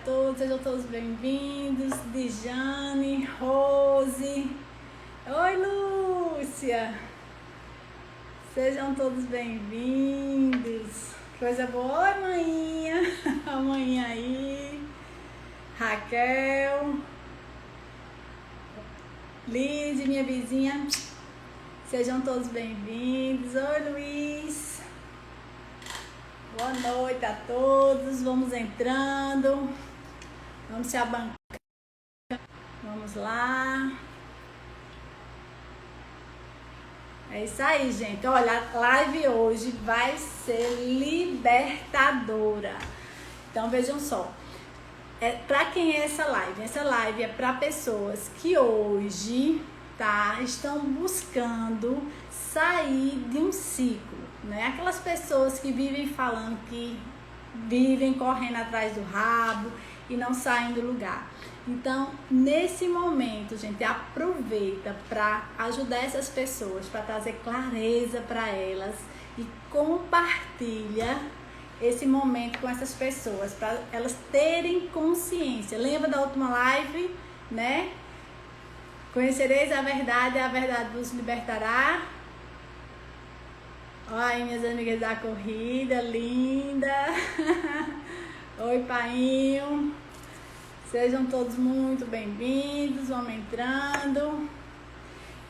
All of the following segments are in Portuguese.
todos, sejam todos bem-vindos. Dijane, Rose. Oi, Lúcia. Sejam todos bem-vindos. Coisa boa. Oi, manhinha. A manhinha aí. Raquel. Liz, minha vizinha. Sejam todos bem-vindos. Oi, Luiz. Boa noite a todos. Vamos entrando. Vamos se abancar. Vamos lá. É isso aí, gente. Olha, a live hoje vai ser libertadora. Então, vejam só. Para quem é essa live? Essa live é para pessoas que hoje, estão buscando sair de um ciclo, né? Aquelas pessoas que vivem falando que vivem correndo atrás do rabo e não saem do lugar. Então, nesse momento, gente, aproveita para ajudar essas pessoas, para trazer clareza para elas e compartilha esse momento com essas pessoas, para elas terem consciência. Lembra da última live, né? Conhecereis a verdade vos libertará. Olha aí, minhas amigas da corrida, linda. Oi, painho. Sejam todos muito bem-vindos, vamos entrando.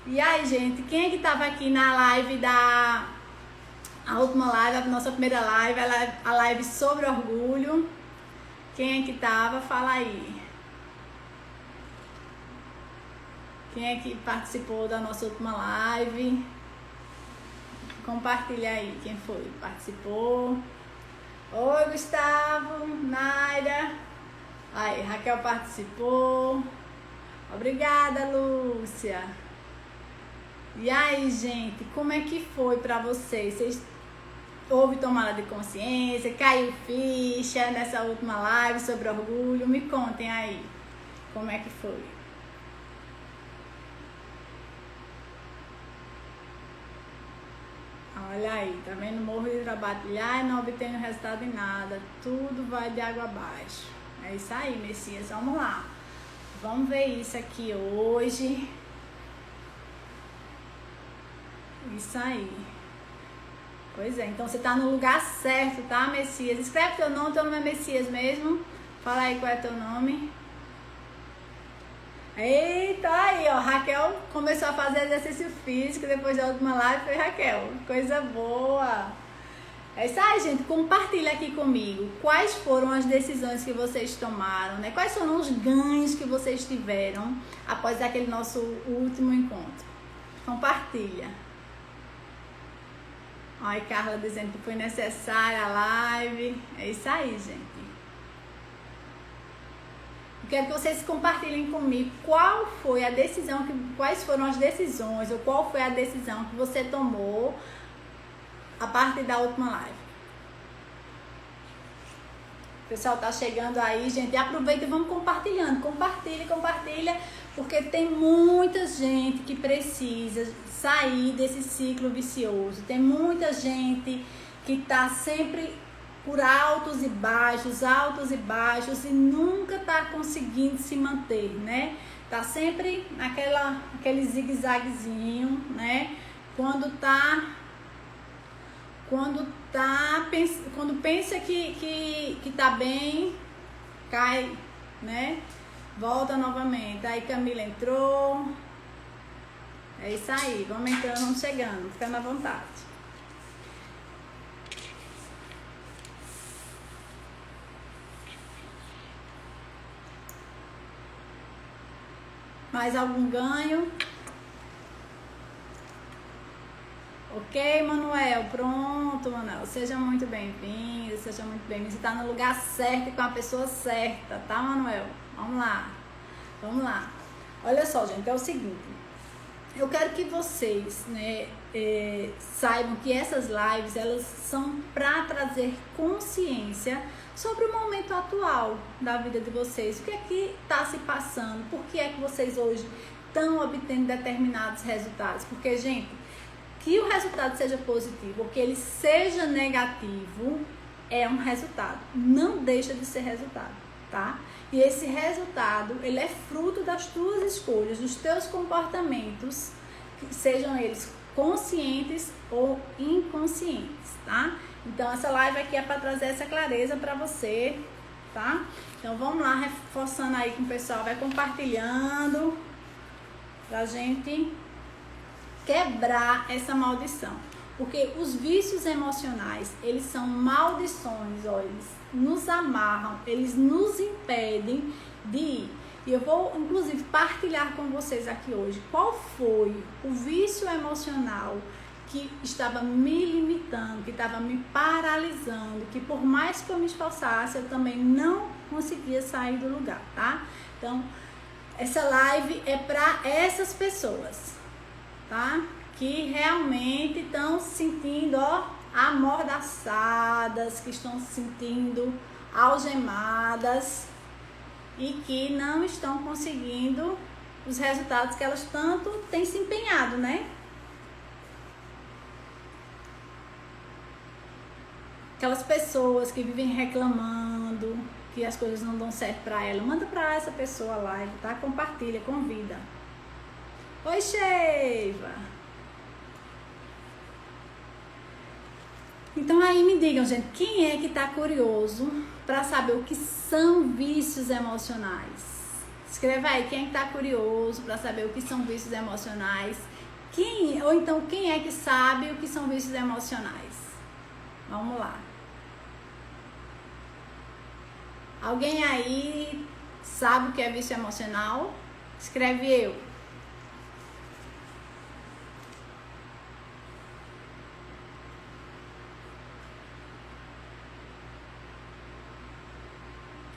E aí, gente, quem é que estava aqui na live a última live, a nossa primeira live, a live sobre orgulho? Quem é que estava? Fala aí. Quem é que participou da nossa última live? Compartilha aí quem foi, participou. Oi, Gustavo, Naira. Aí, Raquel participou. Obrigada, Lúcia. E aí, gente, como é que foi pra vocês? Vocês houve tomada de consciência? Caiu ficha nessa última live sobre orgulho? Me contem aí, como é que foi? Olha aí, tá vendo? Morro de trabalhar e não obtenho resultado em nada. Tudo vai de água abaixo. É isso aí, Messias. Vamos lá. Vamos ver isso aqui hoje. Isso aí. Pois é, então você tá no lugar certo, tá, Messias? Escreve teu nome é Messias mesmo. Fala aí qual é teu nome. Eita, aí, ó, Raquel começou a fazer exercício físico depois da última live, foi Raquel. Coisa boa. É isso aí, gente, compartilha aqui comigo quais foram as decisões que vocês tomaram, né? Quais foram os ganhos que vocês tiveram após aquele nosso último encontro. Compartilha. Olha, Carla dizendo que foi necessária a live. É isso aí, gente. Eu quero que vocês compartilhem comigo quais foram as decisões ou qual foi a decisão que você tomou a partir da última live. O pessoal tá chegando aí, gente. Aproveita e vamos compartilhando. Compartilha, porque tem muita gente que precisa sair desse ciclo vicioso. Tem muita gente que tá sempre por altos e baixos e nunca tá conseguindo se manter, né? Tá sempre aquele zigue-zaguezinho, né? Quando pensa que tá bem, cai, né? Volta novamente. Aí Camila entrou. É isso aí, vamos entrando, vamos chegando, ficando à vontade. Mais algum ganho? Ok, Manuel? Pronto, Manuel. Seja muito bem-vindo, seja muito bem-vindo. Você está no lugar certo e com a pessoa certa, tá, Manuel? Vamos lá. Olha só, gente, é o seguinte. Eu quero que vocês, né, saibam que essas lives, elas são para trazer consciência sobre o momento atual da vida de vocês. O que é que está se passando? Por que é que vocês hoje estão obtendo determinados resultados? Porque, gente, que o resultado seja positivo ou que ele seja negativo é um resultado. Não deixa de ser resultado. tá? E esse resultado, ele é fruto das tuas escolhas, dos teus comportamentos, sejam eles conscientes ou inconscientes, tá? Então, essa live aqui é para trazer essa clareza para você, tá? Então, vamos lá, reforçando aí com o pessoal, vai compartilhando pra gente quebrar essa maldição. Porque os vícios emocionais, eles são maldições, ó, eles nos amarram, eles nos impedem de ir. E eu vou, inclusive, partilhar com vocês aqui hoje qual foi o vício emocional que estava me limitando, que estava me paralisando, que por mais que eu me esforçasse, eu também não conseguia sair do lugar, tá? Então, essa live é para essas pessoas, tá? Que realmente estão se sentindo, ó, amordaçadas, que estão se sentindo algemadas e que não estão conseguindo os resultados que elas tanto têm se empenhado, né? Aquelas pessoas que vivem reclamando que as coisas não dão certo para ela, manda para essa pessoa a live, tá? Compartilha, convida. Oi, Sheiva! Então aí me digam, gente, quem é que tá curioso para saber o que são vícios emocionais? Escreva aí, quem é que tá curioso para saber o que são vícios emocionais? Ou então, quem é que sabe o que são vícios emocionais? Vamos lá. Alguém aí sabe o que é vício emocional? Escreve eu.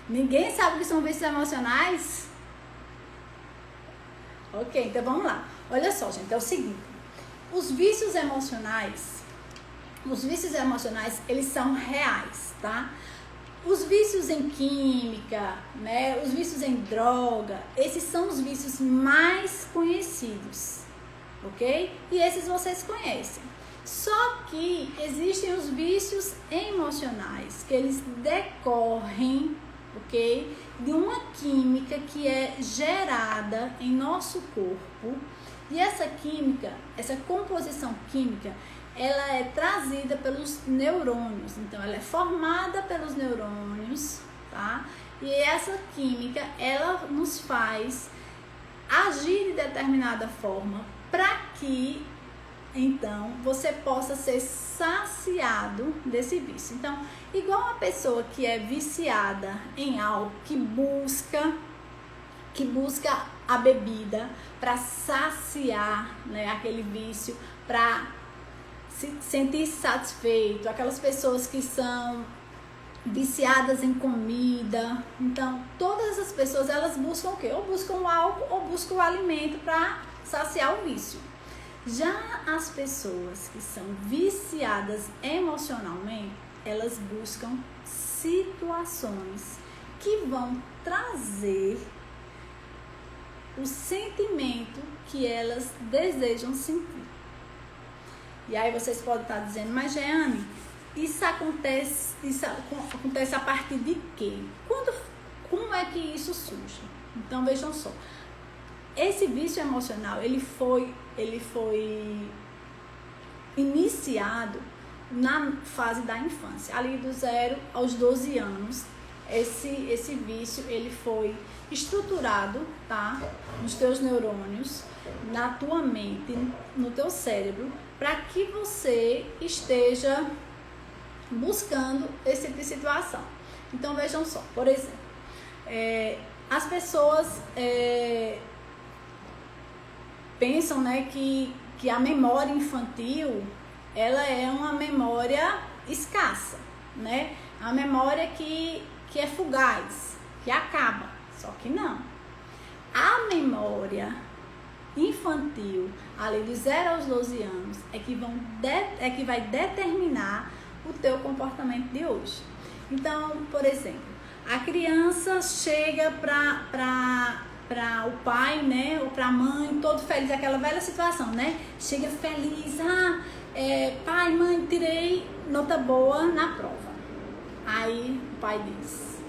Ninguém sabe o que são vícios emocionais? Ok, então vamos lá. Olha só, gente, é o seguinte. Os vícios emocionais, eles são reais, tá? Os vícios em química, né? Os vícios em droga, esses são os vícios mais conhecidos, ok? E esses vocês conhecem. Só que existem os vícios emocionais, que eles decorrem, ok? De uma química que é gerada em nosso corpo. E essa química, essa composição química, ela é trazida pelos neurônios. Então, ela é formada pelos neurônios, tá? E essa química, ela nos faz agir de determinada forma para que, então, você possa ser saciado desse vício. Então, igual uma pessoa que é viciada em algo, que busca a bebida para saciar, né, aquele vício, para se sentir satisfeito, aquelas pessoas que são viciadas em comida. Então, todas as pessoas, elas buscam o quê? Ou buscam o álcool ou buscam o alimento para saciar o vício. Já as pessoas que são viciadas emocionalmente, elas buscam situações que vão trazer o sentimento que elas desejam sentir. E aí vocês podem estar dizendo, mas Jeane, isso acontece a partir de quê? Como é que isso surge? Então vejam só, esse vício emocional, ele foi iniciado na fase da infância, ali do 0 aos 12 anos. Esse vício, ele foi estruturado, tá? Nos teus neurônios, na tua mente, no teu cérebro, para que você esteja buscando esse tipo de situação. Então vejam só, por exemplo, as pessoas pensam, né, que a memória infantil, ela é uma memória escassa, né? A memória que é fugaz, que acaba, só que não. A memória infantil, ali de 0 aos 12 anos, é que vai determinar o teu comportamento de hoje. Então, por exemplo, a criança chega para o pai, né, ou para a mãe, todo feliz, aquela velha situação, né? Chega feliz, pai, mãe, tirei nota boa na prova. Aí o pai diz,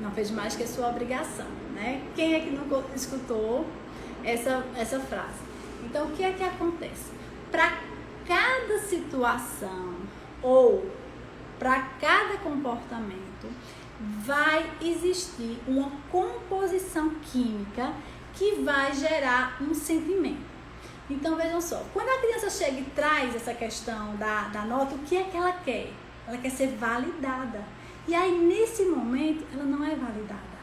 Não fez mais que a sua obrigação, né? Quem é que não escutou essa frase? Então, o que é que acontece? Para cada situação ou para cada comportamento, vai existir uma composição química que vai gerar um sentimento. Então, vejam só, quando a criança chega e traz essa questão da nota, o que é que ela quer? Ela quer ser validada. E aí, nesse momento, ela não é validada,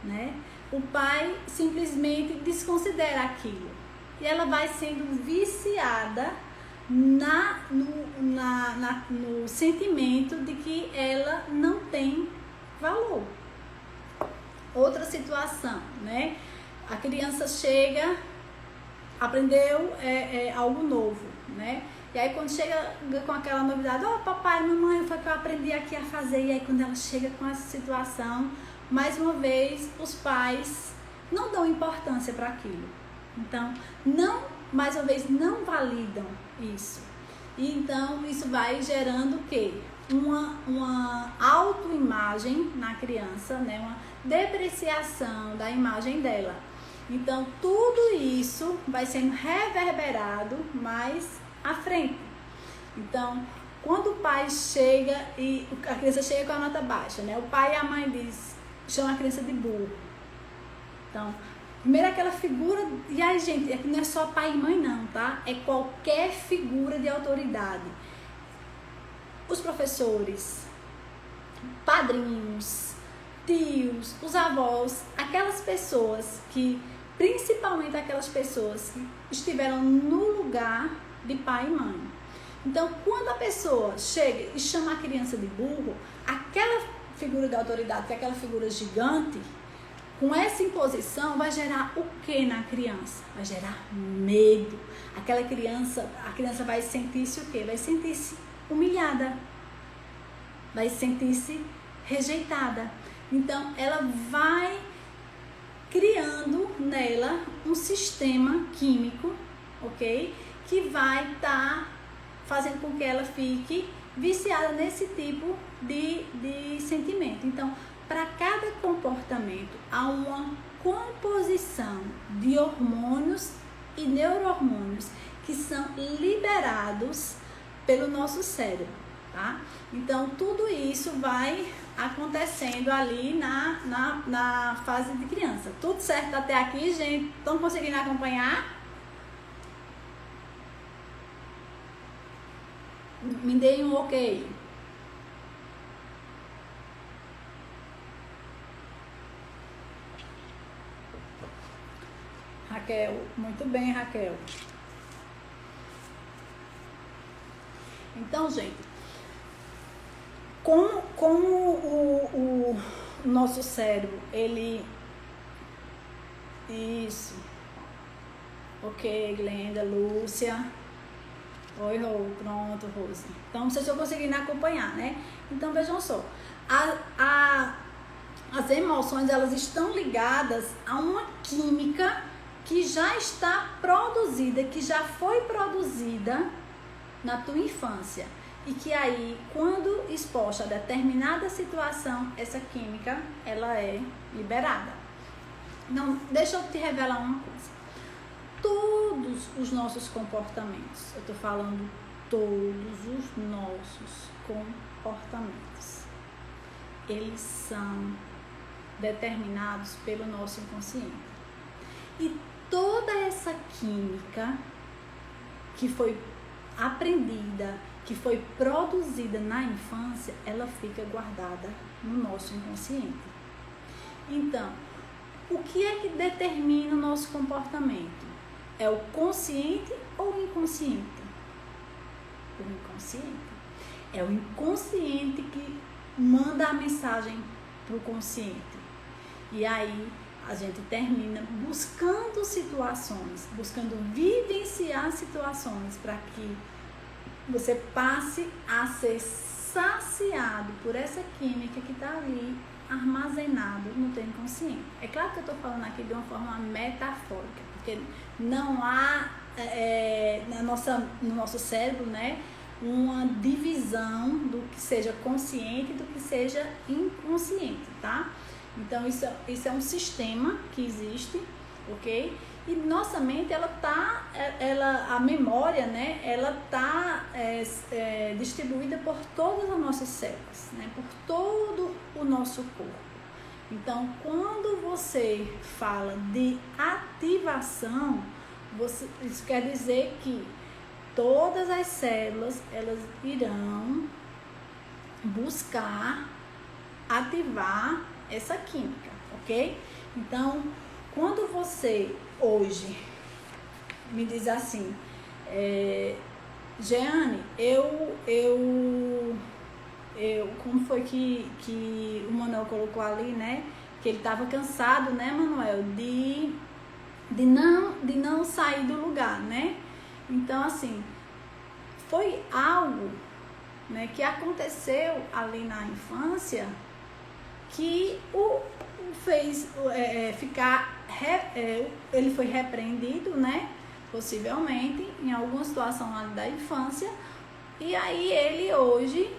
né? O pai simplesmente desconsidera aquilo. E ela vai sendo viciada no sentimento de que ela não tem valor. Outra situação, né? A criança chega, aprendeu algo novo, né? E aí quando chega com aquela novidade, papai, mamãe, foi que eu aprendi aqui a fazer. E aí quando ela chega com essa situação, mais uma vez, os pais não dão importância para aquilo. Então, mais uma vez, não validam isso. E então, isso vai gerando o quê? Uma autoimagem na criança, né? Uma depreciação da imagem dela. Então, tudo isso vai sendo reverberado mais à frente. Então, quando o pai chega e a criança chega com a nota baixa, né? O pai e a mãe chama a criança de burro. Então, primeiro aquela figura, e aí, gente, não é só pai e mãe não, tá? É qualquer figura de autoridade. Os professores, padrinhos, tios, os avós, aquelas pessoas que, principalmente aquelas pessoas que estiveram no lugar de pai e mãe. Então, quando a pessoa chega e chama a criança de burro, aquela figura de autoridade, que é aquela figura gigante, com essa imposição vai gerar o que na criança? Vai gerar medo. A criança vai sentir-se o quê? Vai sentir-se humilhada. Vai sentir-se rejeitada. Então, ela vai criando nela um sistema químico, ok? Que vai estar fazendo com que ela fique viciada nesse tipo de sentimento. Então, para cada comportamento, há uma composição de hormônios e neurohormônios que são liberados pelo nosso cérebro, tá? Então, tudo isso vai acontecendo ali na fase de criança. Tudo certo até aqui, gente? Estão conseguindo acompanhar? Me deem um ok. Raquel, muito bem, Raquel. Então, gente, como o nosso cérebro, ele... Isso. Ok, Glenda, Lúcia. Oi, Rô, pronto, Rose. Então, vocês estão conseguindo acompanhar, né? Então, vejam só. As emoções, elas estão ligadas a uma química que já está produzida, que já foi produzida na tua infância. E que aí, quando exposta a determinada situação, essa química, ela é liberada. Não, deixa eu te revelar uma coisa. Todos os nossos comportamentos, eu estou falando todos os nossos comportamentos, eles são determinados pelo nosso inconsciente. E toda essa química que foi aprendida, que foi produzida na infância, ela fica guardada no nosso inconsciente. Então, o que é que determina o nosso comportamento? É o consciente ou o inconsciente? O inconsciente. É o inconsciente que manda a mensagem para o consciente. E aí a gente termina buscando situações, buscando vivenciar situações para que você passe a ser saciado por essa química que está ali armazenado no teu inconsciente. É claro que eu estou falando aqui de uma forma metafórica, porque não há no nosso cérebro, né, uma divisão do que seja consciente do que seja inconsciente, tá? Então isso é um sistema que existe, ok? E nossa mente, a memória, né, ela tá distribuída por todas as nossas células, né, por todo o nosso corpo. Então, quando você fala de ativação, isso quer dizer que todas as células, elas irão buscar ativar essa química, ok? Então, quando você hoje me diz assim, Jeane, como foi que o Manuel colocou ali, né? Que ele estava cansado, né, Manuel, de não sair do lugar, né? Então, assim, foi algo, né, que aconteceu ali na infância que o fez ficar, ele foi repreendido, né? Possivelmente, em alguma situação ali da infância, e aí ele hoje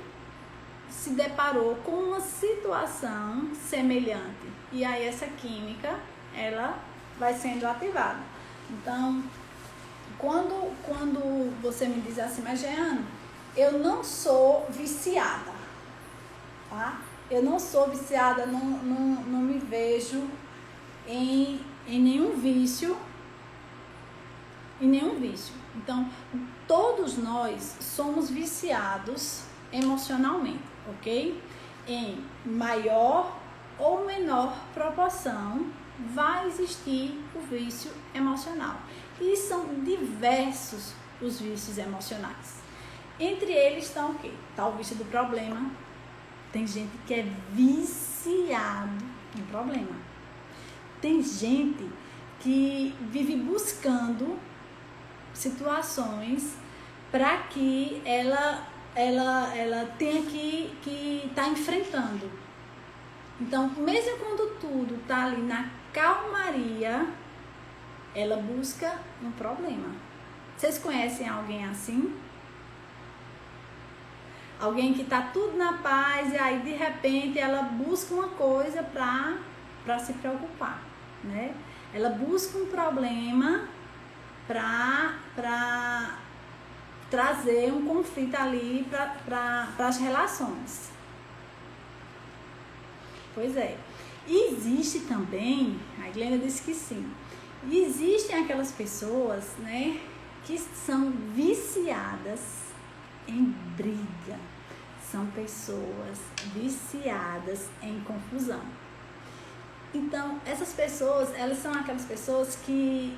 se deparou com uma situação semelhante, e aí essa química, ela vai sendo ativada. Então, quando você me diz assim, mas Jeane, eu não sou viciada, tá? Eu não sou viciada, não me vejo em nenhum vício, Então, todos nós somos viciados emocionalmente, ok? Em maior ou menor proporção vai existir o vício emocional. E são diversos os vícios emocionais. Entre eles estão o quê? Está o vício do problema. Tem gente que é viciado em problema. Tem gente que vive buscando situações para que ela tenha que estar enfrentando. Então, mesmo quando tudo está ali na calmaria, ela busca um problema. Vocês conhecem alguém assim? Alguém que está tudo na paz e aí de repente ela busca uma coisa para se preocupar, né? Ela busca um problema para trazer um conflito ali para as relações. Pois é. E existe também, a Glenda disse que sim, existem aquelas pessoas, né, que são viciadas em briga. São pessoas viciadas em confusão. Então, essas pessoas, elas são aquelas pessoas que,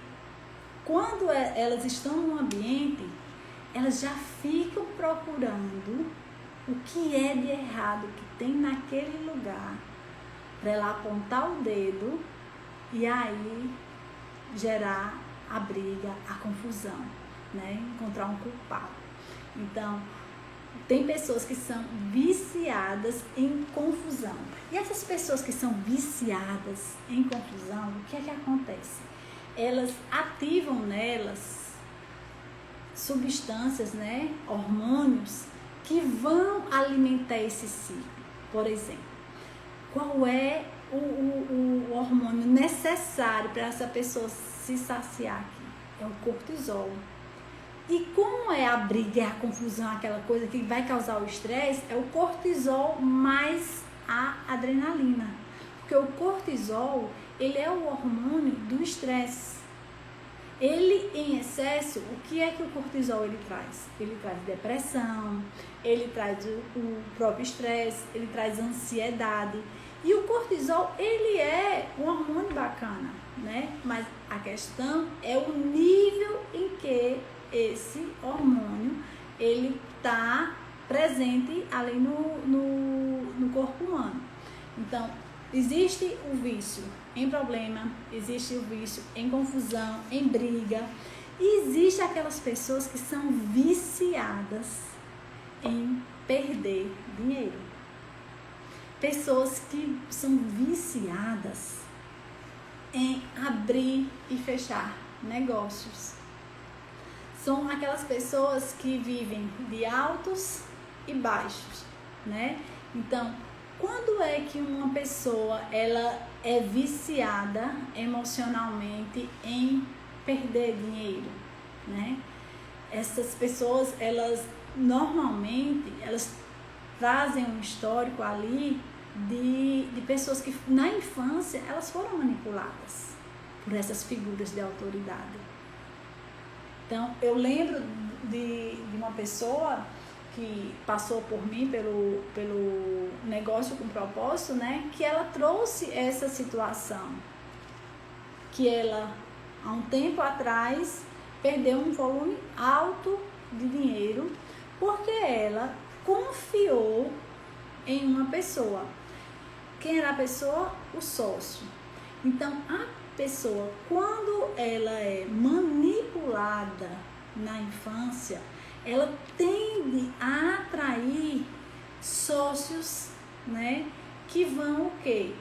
quando elas estão num ambiente, elas já ficam procurando o que é de errado que tem naquele lugar, para ela apontar o dedo e aí gerar a briga, a confusão, né? Encontrar um culpado. Então, tem pessoas que são viciadas em confusão. E essas pessoas que são viciadas em confusão, o que é que acontece? Elas ativam nelas substâncias, né? Hormônios que vão alimentar esse ciclo. Por exemplo, qual é o hormônio necessário para essa pessoa se saciar aqui? É o cortisol. E como é a briga, é a confusão, aquela coisa que vai causar o estresse, é o cortisol mais a adrenalina. Porque o cortisol, ele é o hormônio do estresse. Ele, em excesso, o que é que o cortisol ele traz? Ele traz depressão, ele traz o próprio estresse, ele traz ansiedade. E o cortisol, ele é um hormônio bacana, né? Mas a questão é o nível em que esse hormônio, ele está presente ali no corpo humano. Então, existe o vício em problema, existe o vício em confusão, em briga, e existe aquelas pessoas que são viciadas em perder dinheiro. Pessoas que são viciadas em abrir e fechar negócios. São aquelas pessoas que vivem de altos e baixos. né? Então, quando é que uma pessoa ela é viciada emocionalmente em perder dinheiro, né? Essas pessoas, elas normalmente, elas trazem um histórico ali de pessoas que na infância elas foram manipuladas por essas figuras de autoridade. Então, eu lembro de uma pessoa que passou por mim pelo negócio com propósito, né? Que ela trouxe essa situação, que ela, há um tempo atrás, perdeu um volume alto de dinheiro, porque ela confiou em uma pessoa. Quem era a pessoa? O sócio. Então, a pessoa, quando ela é manipulada na infância, ela tende a atrair sócios, né, que vão o quê?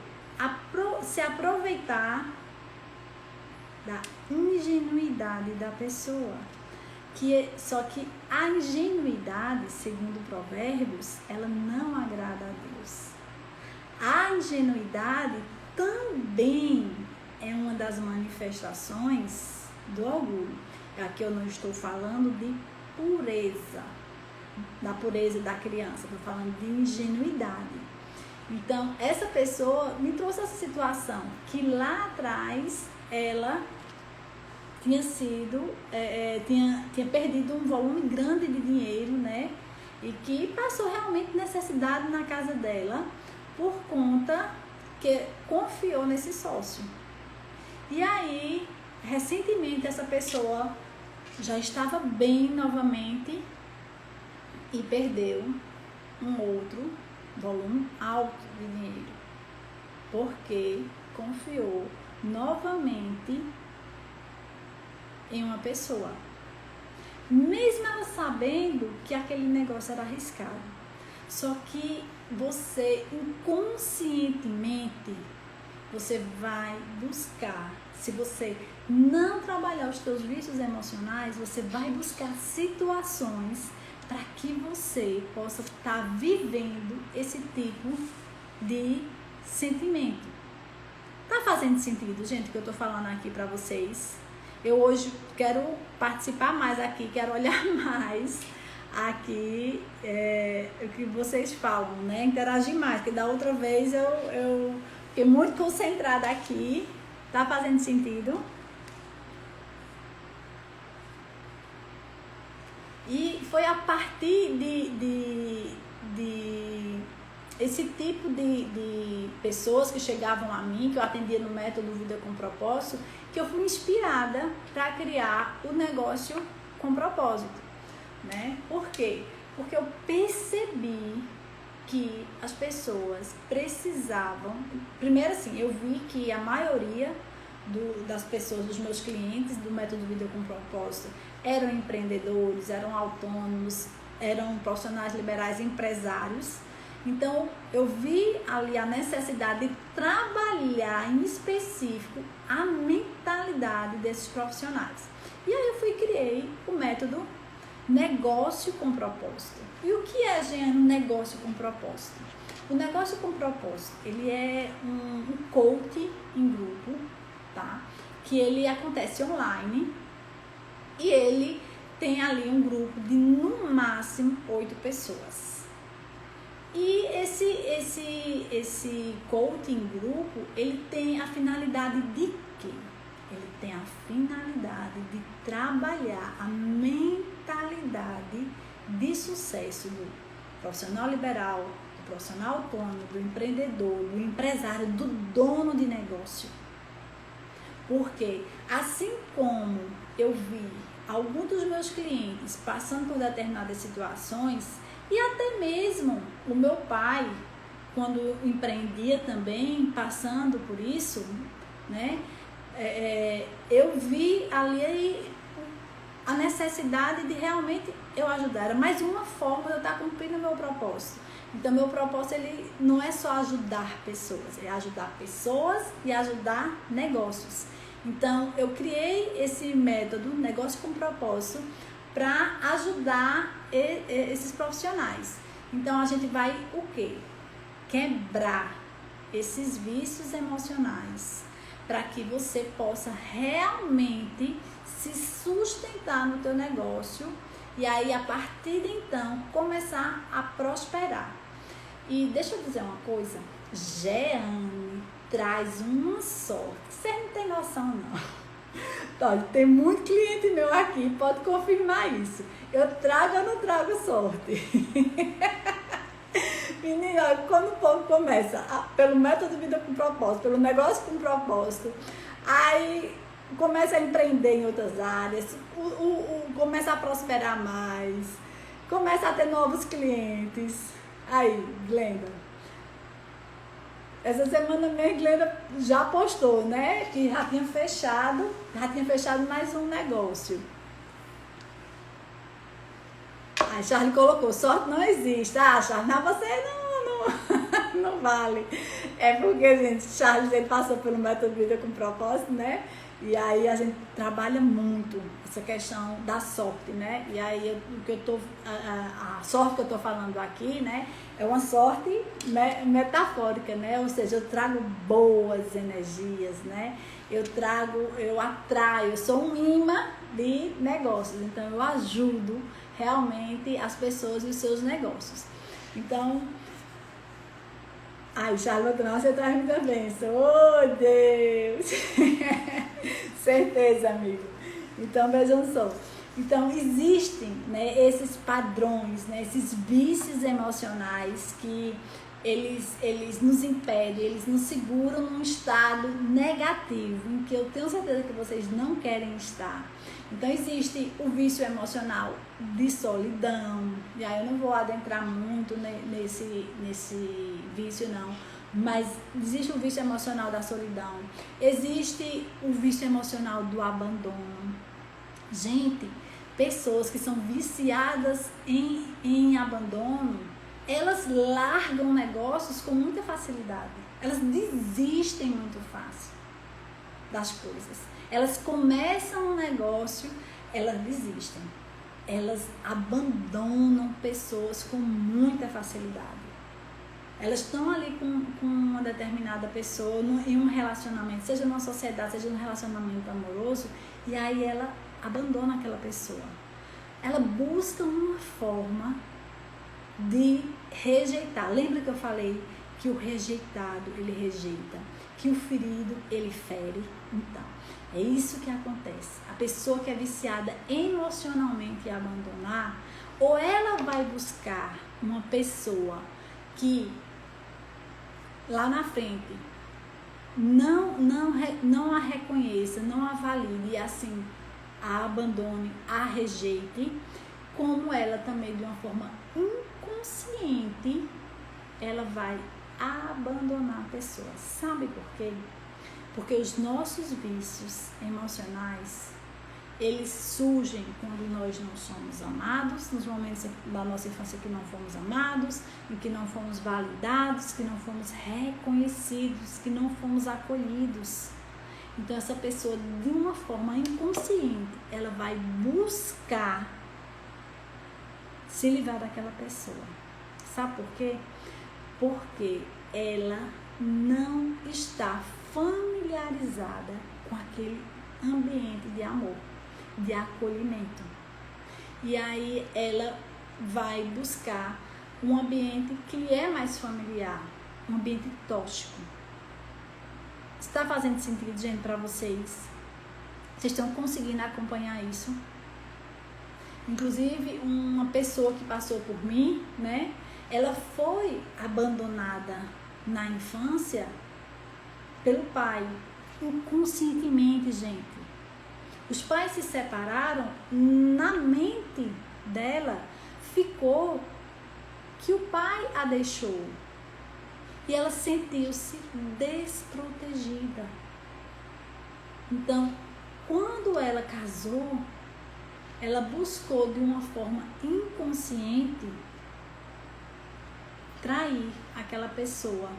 Se aproveitar da ingenuidade da pessoa. Só que a ingenuidade, segundo Provérbios, ela não agrada a Deus. A ingenuidade também é uma das manifestações do orgulho. Aqui eu não estou falando de pureza, da pureza da criança, estou falando de ingenuidade. Então, essa pessoa me trouxe essa situação, que lá atrás ela tinha tinha perdido um volume grande de dinheiro, né? E que passou realmente necessidade na casa dela por conta que confiou nesse sócio. E aí, recentemente, essa pessoa já estava bem novamente e perdeu um outro volume alto de dinheiro, porque confiou novamente em uma pessoa, mesmo ela sabendo que aquele negócio era arriscado. Só que você inconscientemente você vai buscar, se você não trabalhar os seus vícios emocionais, você vai buscar situações para que você possa estar vivendo esse tipo de sentimento. Tá fazendo sentido, gente, o que eu tô falando aqui para vocês? Eu hoje quero participar mais aqui, quero olhar mais aqui o que vocês falam, né? Interagir mais, porque da outra vez eu fiquei muito concentrada aqui. Tá fazendo sentido? E foi a partir de esse tipo de pessoas que chegavam a mim, que eu atendia no método Vida com Propósito, que eu fui inspirada para criar o negócio com propósito, né? Por quê? Porque eu percebi que as pessoas precisavam... Primeiro assim, eu vi que a maioria das pessoas, dos meus clientes do método Vida com Propósito, eram empreendedores, eram autônomos, eram profissionais liberais, empresários. Então, eu vi ali a necessidade de trabalhar em específico a mentalidade desses profissionais. E aí eu fui e criei o método Negócio com Propósito. E o que é, Jeane, negócio com propósito? O negócio com propósito, ele é um coach em grupo, tá? Que ele acontece online e ele tem ali um grupo de no máximo 8 pessoas. E esse coaching em grupo, ele tem a finalidade de quê? Ele tem a finalidade de trabalhar a mentalidade de sucesso do profissional liberal, do profissional autônomo, do empreendedor, do empresário, do dono de negócio. Porque assim como eu vi alguns dos meus clientes passando por determinadas situações, e até mesmo o meu pai, quando empreendia também, passando por isso, né? Eu vi ali a necessidade de realmente eu ajudar. Era mais uma forma de eu estar cumprindo o meu propósito. Então, meu propósito, ele não é só ajudar pessoas, é ajudar pessoas e ajudar negócios. Então, eu criei esse método, Negócio com Propósito, para ajudar esses profissionais. Então, a gente vai o quê? Quebrar esses vícios emocionais para que você possa realmente se sustentar no teu negócio e aí, a partir de então, começar a prosperar. E deixa eu dizer uma coisa, Jeane traz uma sorte, você não tem noção não. Então, tem muito cliente meu aqui, pode confirmar isso. Eu trago ou não trago sorte? Menina, quando o povo começa pelo método de vida com propósito, pelo negócio com propósito, aí começa a empreender em outras áreas, começa a prosperar mais, começa a ter novos clientes. Aí, Glenda, essa semana mesmo Glenda já postou, né? Que já tinha fechado mais um negócio. A Charlie colocou, sorte não existe. Ah, Charlie, não, você não vale. É porque, gente, Charles, ele passou pelo método de vida com propósito, né? E aí a gente trabalha muito essa questão da sorte, né? E aí a sorte que eu tô falando aqui, né? É uma sorte metafórica, né? Ou seja, eu trago boas energias, né? Eu atraio, eu sou um imã de negócios. Então, eu ajudo realmente as pessoas e os seus negócios. Então, ai, Charlotte, não, você traz muita bênção. Oh, Deus! Certeza, amigo. Então, vejam só. Então, existem, né, esses padrões, né, esses vícios emocionais que eles nos impedem, eles nos seguram num estado negativo, em que eu tenho certeza que vocês não querem estar. Então, existe o vício emocional de solidão, e aí eu não vou adentrar muito nesse vício, não, mas existe o vício emocional da solidão, existe o vício emocional do abandono. Gente, pessoas que são viciadas em abandono, elas largam negócios com muita facilidade, elas desistem muito fácil das coisas. Elas começam um negócio, elas desistem. Elas abandonam pessoas com muita facilidade. Elas estão ali com uma determinada pessoa, em um relacionamento, seja numa sociedade, seja num relacionamento amoroso, e aí ela abandona aquela pessoa. Ela busca uma forma de rejeitar. Lembra que eu falei que o rejeitado, ele rejeita, que o ferido, ele fere? Então, é isso que acontece. A pessoa que é viciada emocionalmente em abandonar, ou ela vai buscar uma pessoa que lá na frente não a reconheça, não a valide e assim a abandone, a rejeite, como ela também de uma forma inconsciente ela vai abandonar a pessoa. Sabe por quê? Porque os nossos vícios emocionais, eles surgem quando nós não somos amados, nos momentos da nossa infância que não fomos amados, em que não fomos validados, que não fomos reconhecidos, que não fomos acolhidos. Então, essa pessoa, de uma forma inconsciente, ela vai buscar se livrar daquela pessoa. Sabe por quê? Porque ela não está familiarizada com aquele ambiente de amor, de acolhimento. E aí ela vai buscar um ambiente que é mais familiar, um ambiente tóxico. Está fazendo sentido, gente, para vocês? Vocês estão conseguindo acompanhar isso? Inclusive, uma pessoa que passou por mim, né? Ela foi abandonada na infância pelo pai, inconscientemente, gente. Os pais se separaram, na mente dela ficou que o pai a deixou. E ela sentiu-se desprotegida. Então, quando ela casou, ela buscou de uma forma inconsciente trair aquela pessoa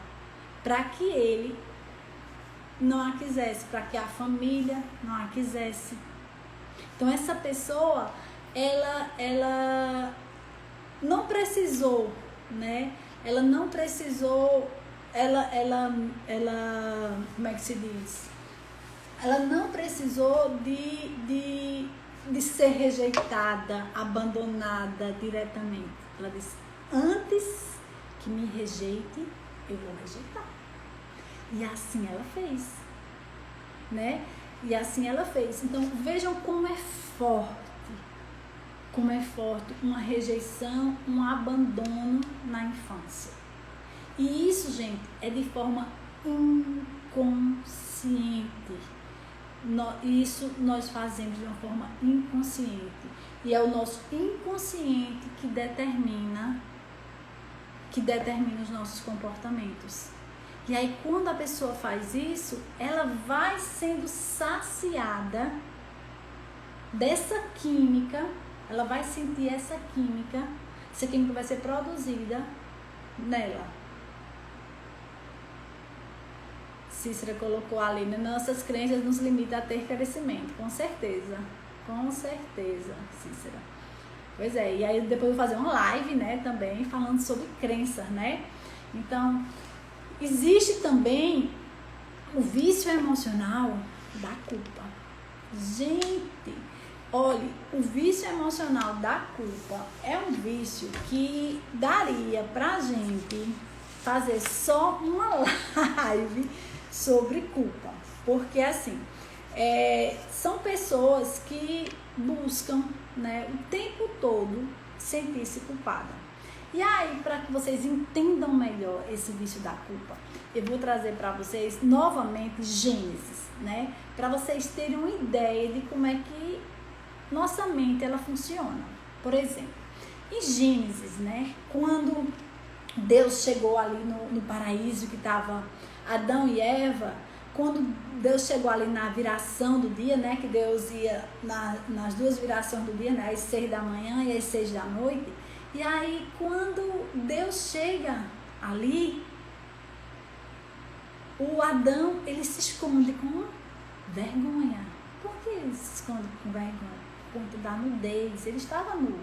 para que ele não a quisesse, para que a família não a quisesse. Então essa pessoa, ela não precisou né? Ela não precisou, como é que se diz? Ela não precisou de ser rejeitada, abandonada diretamente. Ela disse, antes que me rejeite, eu vou rejeitar. E assim ela fez, né? E assim ela fez. Então, vejam como é forte uma rejeição, um abandono na infância. E isso, gente, é de forma inconsciente. Isso nós fazemos de uma forma inconsciente. E é o nosso inconsciente que determina os nossos comportamentos. E aí, quando a pessoa faz isso, ela vai sendo saciada dessa química, ela vai sentir essa química vai ser produzida nela. Cícera colocou ali, né? Nossas crenças nos limitam a ter crescimento. Com certeza, Cícera. Pois é, e aí depois eu vou fazer uma live, né, também, falando sobre crenças, né? Então, existe também o vício emocional da culpa. Gente, olhe, o vício emocional da culpa é um vício que daria pra gente fazer só uma live sobre culpa. Porque assim, são pessoas que buscam, né, o tempo todo sentir-se culpada. E aí, para que vocês entendam melhor esse vício da culpa, eu vou trazer para vocês novamente Gênesis, né? Para vocês terem uma ideia de como é que nossa mente ela funciona. Por exemplo, em Gênesis, né? Quando Deus chegou ali no paraíso que estava Adão e Eva, quando Deus chegou ali na viração do dia, né? Que Deus ia nas duas virações do dia, né? Às 6 da manhã e às 6 da noite. E aí, quando Deus chega ali, o Adão, ele se esconde com vergonha. Por que ele se esconde com vergonha? Por conta da nudez, ele estava nu.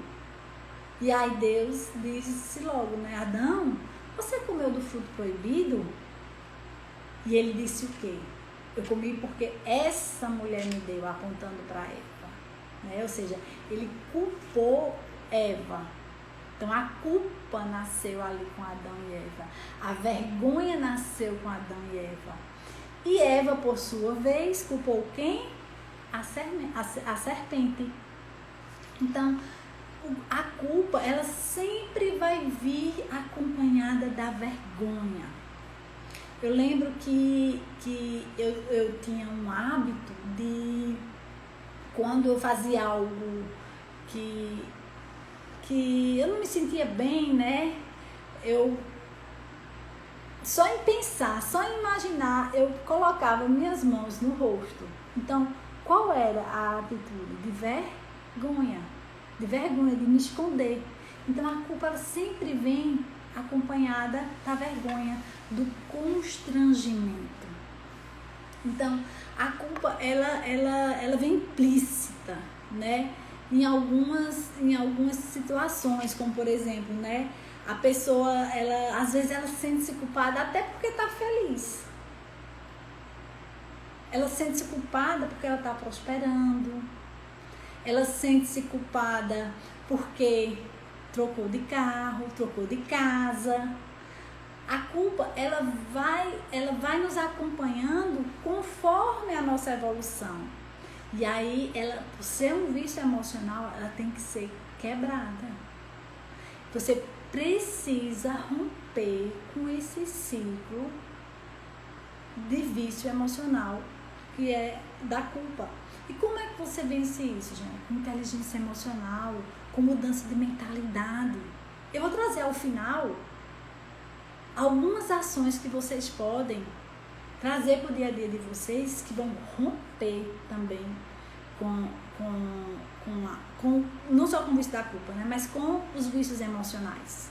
E aí Deus disse logo, né? Adão, você comeu do fruto proibido? E ele disse o quê? Eu comi porque essa mulher me deu, apontando para Eva. Né? Ou seja, ele culpou Eva. Então, a culpa nasceu ali com Adão e Eva. A vergonha nasceu com Adão e Eva. E Eva, por sua vez, culpou quem? A serpente. Então, a culpa, ela sempre vai vir acompanhada da vergonha. Eu lembro que eu tinha um hábito de, quando eu fazia algo que eu não me sentia bem, né? Eu, só em pensar, só em imaginar, eu colocava minhas mãos no rosto. Então, qual era a atitude? De vergonha, de me esconder. Então, a culpa ela sempre vem acompanhada da vergonha, do constrangimento. Então, a culpa, ela vem implícita, né? Em algumas situações, como por exemplo, né? A pessoa, às vezes ela sente-se culpada até porque está feliz. Ela sente-se culpada porque ela está prosperando. Ela sente-se culpada porque trocou de carro, trocou de casa. A culpa, ela vai nos acompanhando conforme a nossa evolução. E aí, por ser um vício emocional, ela tem que ser quebrada. Você precisa romper com esse ciclo de vício emocional, que é da culpa. E como é que você vence isso, gente? Com inteligência emocional, com mudança de mentalidade. Eu vou trazer ao final algumas ações que vocês podem trazer para o dia a dia de vocês, que vão romper também não só com o vício da culpa, né, mas com os vícios emocionais.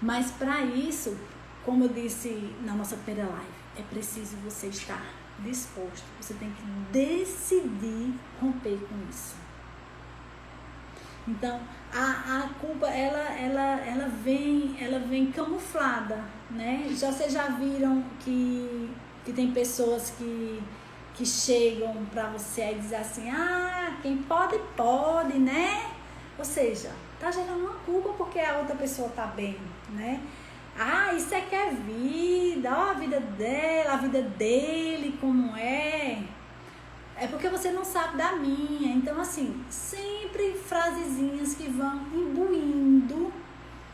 Mas para isso, como eu disse na nossa primeira live, é preciso você estar disposto, você tem que decidir romper com isso. Então, a culpa, ela vem camuflada, né? Vocês já viram que tem pessoas que chegam pra você e dizem assim, quem pode, pode, né? Ou seja, tá gerando uma culpa porque a outra pessoa tá bem, né? Isso é que é vida, ó, a vida dela, a vida dele, como é. É porque você não sabe da minha. Então, assim, sempre frasezinhas que vão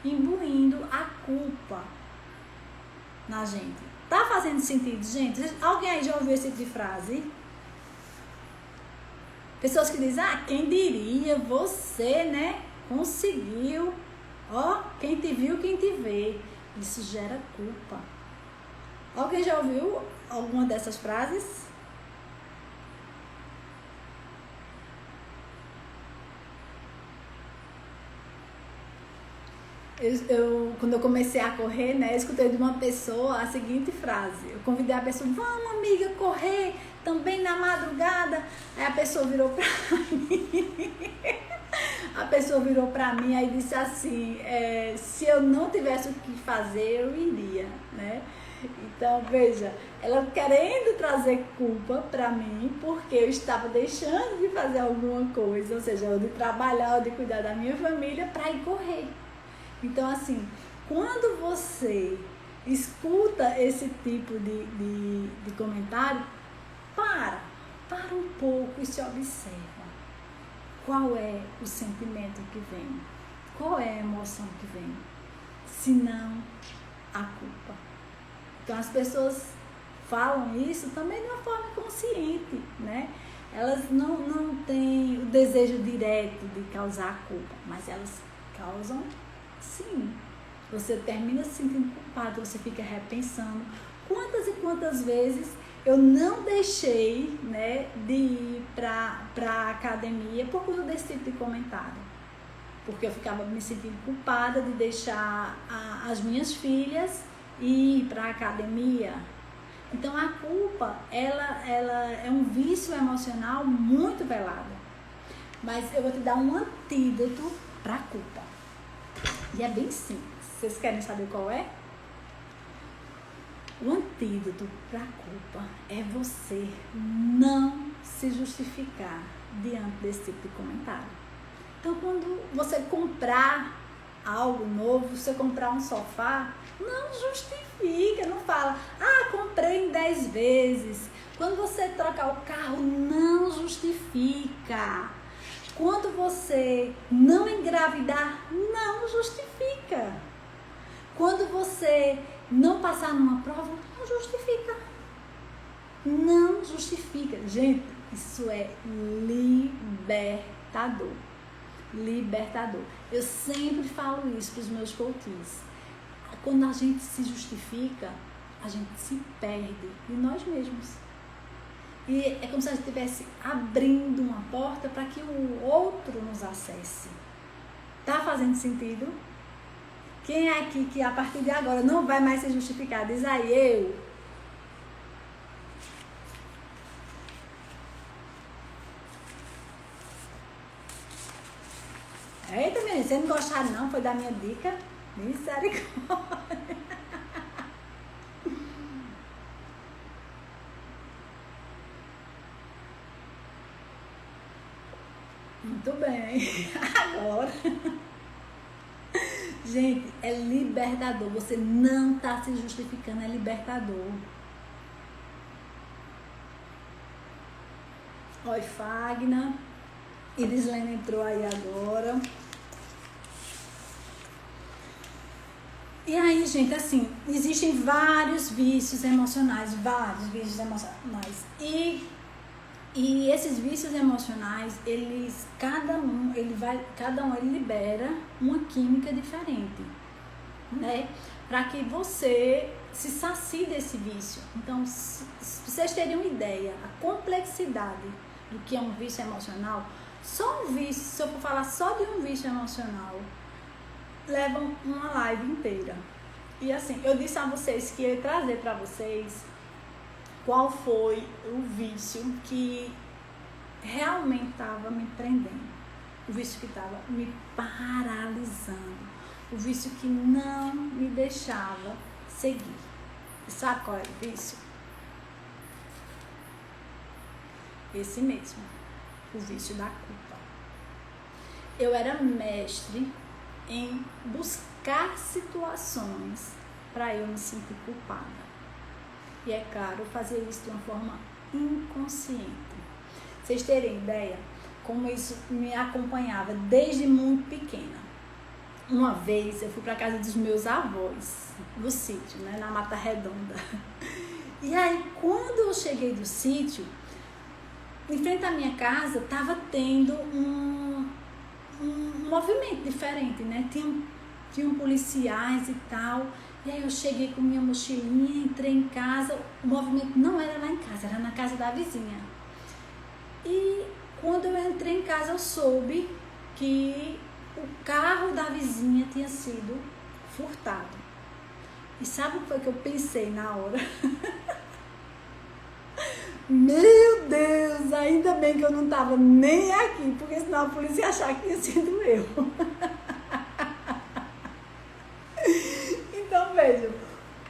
imbuindo a culpa na gente. Tá fazendo sentido, gente? Alguém aí já ouviu esse tipo de frase? Pessoas que dizem, quem diria, você, né, conseguiu. Ó, quem te viu, quem te vê. Isso gera culpa. Alguém já ouviu alguma dessas frases? Quando eu comecei a correr, né, eu escutei de uma pessoa a seguinte frase. Eu convidei a pessoa, vamos amiga, correr também na madrugada. Aí a pessoa virou pra mim. A pessoa virou pra mim e disse assim, se eu não tivesse o que fazer, eu iria, né? Então, veja, ela querendo trazer culpa pra mim, porque eu estava deixando de fazer alguma coisa, ou seja, ou de trabalhar, ou de cuidar da minha família, pra ir correr. Então, assim, quando você escuta esse tipo de comentário, para um pouco e se observa. Qual é o sentimento que vem? Qual é a emoção que vem? Se não, a culpa. Então, as pessoas falam isso também de uma forma consciente, né? Elas não têm o desejo direto de causar culpa, mas elas causam. Sim, você termina se sentindo culpado, você fica repensando quantas e quantas vezes eu não deixei, né, de ir pra academia por causa desse tipo de comentário. Porque eu ficava me sentindo culpada de deixar as minhas filhas ir pra academia. Então a culpa, ela é um vício emocional muito velado. Mas eu vou te dar um antídoto pra culpa. E é bem simples. Vocês querem saber qual é? O antídoto para a culpa é você não se justificar diante desse tipo de comentário. Então, quando você comprar algo novo, você comprar um sofá, não justifica, não fala, comprei em 10 vezes. Quando você trocar o carro, não justifica. Quando você não engravidar, não justifica. Quando você não passar numa prova, não justifica. Não justifica. Gente, isso é libertador. Libertador. Eu sempre falo isso para os meus coaches. Quando a gente se justifica, a gente se perde de nós mesmos. E é como se a gente estivesse abrindo uma porta para que o outro nos acesse. Tá fazendo sentido? Quem é aqui que a partir de agora não vai mais se justificar? Diz aí, eu. Eita, minha gente, vocês não gostaram não? Foi da minha dica? Misericórdia. Muito bem. Agora. Gente, é libertador. Você não está se justificando, é libertador. Oi, Fagna. Irislene entrou aí agora. E aí, gente, assim, existem vários vícios emocionais, E esses vícios emocionais, cada um ele libera uma química diferente, né? Para que você se sacie desse vício. Então, se vocês terem uma ideia, a complexidade do que é um vício emocional, só um vício, se eu for falar só de um vício emocional, levam uma live inteira. E assim, eu disse a vocês que eu ia trazer para vocês qual foi o vício que realmente estava me prendendo. o vício que estava me paralisando, o vício que não me deixava seguir. E sabe qual era o vício? Esse mesmo, o vício da culpa. Eu era mestre em buscar situações para eu me sentir culpada. E é claro, fazer isso de uma forma inconsciente. Vocês terem ideia como isso me acompanhava desde muito pequena. Uma vez eu fui para casa dos meus avós, no sítio, né, na Mata Redonda. E aí, quando eu cheguei do sítio, em frente à minha casa, estava tendo um movimento diferente, né? Tinham policiais e tal. E aí eu cheguei com minha mochilinha, entrei em casa. O movimento não era lá em casa, era na casa da vizinha. E quando eu entrei em casa, eu soube que o carro da vizinha tinha sido furtado. E sabe o que foi que eu pensei na hora? Meu Deus, ainda bem que eu não estava nem aqui, porque senão a polícia ia achar que tinha sido eu. Então vejam,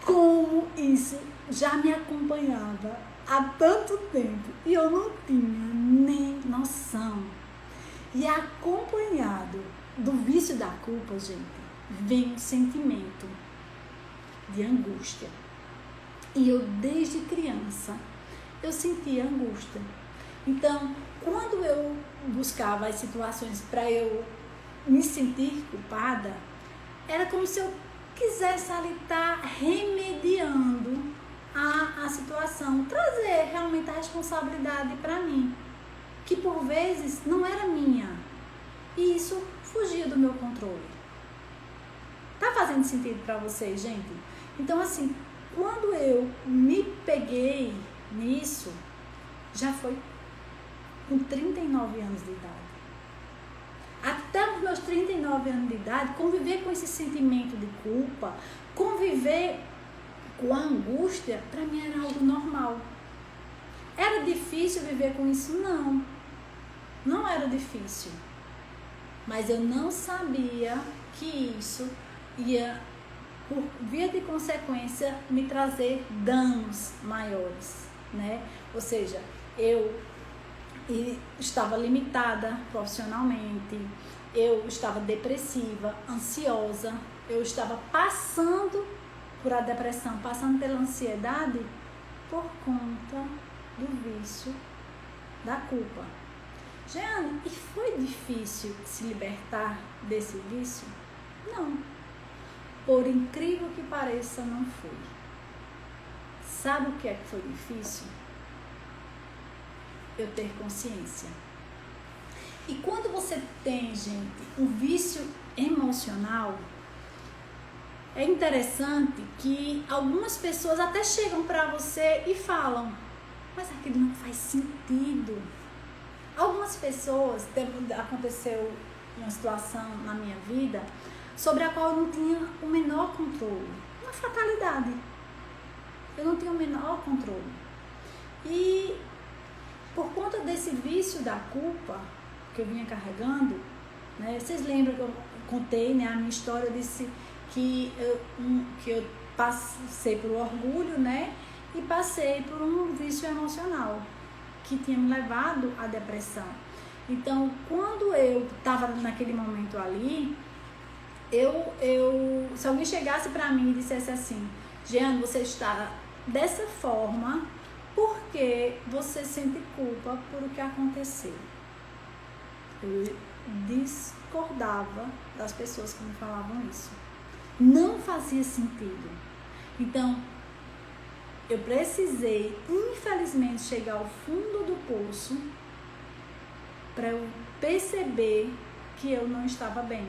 como isso já me acompanhava há tanto tempo e eu não tinha nem noção. E acompanhado do vício da culpa, gente, vem um sentimento de angústia. E eu, desde criança, eu sentia angústia. Então, quando eu buscava as situações para eu me sentir culpada, era como se eu quisesse ali estar remediando a situação, trazer realmente a responsabilidade para mim, que por vezes não era minha, e isso fugia do meu controle. Tá fazendo sentido para vocês, gente? Então, assim, quando eu me peguei nisso, já foi com 39 anos de idade. Até os meus 39 anos de idade, conviver com esse sentimento de culpa, conviver com a angústia, para mim era algo normal. Era difícil viver com isso? Não. Não era difícil. Mas eu não sabia que isso ia, por via de consequência, me trazer danos maiores, né? Ou seja, eu estava limitada profissionalmente, eu estava depressiva, ansiosa, eu estava passando por a depressão, passando pela ansiedade por conta do vício da culpa. Jeane, e foi difícil se libertar desse vício? Não. Por incrível que pareça, não foi. Sabe o que é que foi difícil? Eu ter consciência. E quando você tem, gente, um vício emocional, é interessante que algumas pessoas até chegam para você e falam, mas aquilo não faz sentido. Algumas pessoas, aconteceu uma situação na minha vida sobre a qual eu não tinha o menor controle. Uma fatalidade. Eu não tinha o menor controle. E por conta desse vício da culpa que eu vinha carregando, né? Vocês lembram que eu contei, né, a minha história, eu disse que eu passei por orgulho, né? E passei por um vício emocional que tinha me levado à depressão. Então, quando eu estava naquele momento ali, se alguém chegasse para mim e dissesse assim, Jeane, você está dessa forma porque você sente culpa por o que aconteceu. Eu discordava das pessoas que me falavam isso. Não fazia sentido. Então, eu precisei, infelizmente, chegar ao fundo do poço para eu perceber que eu não estava bem.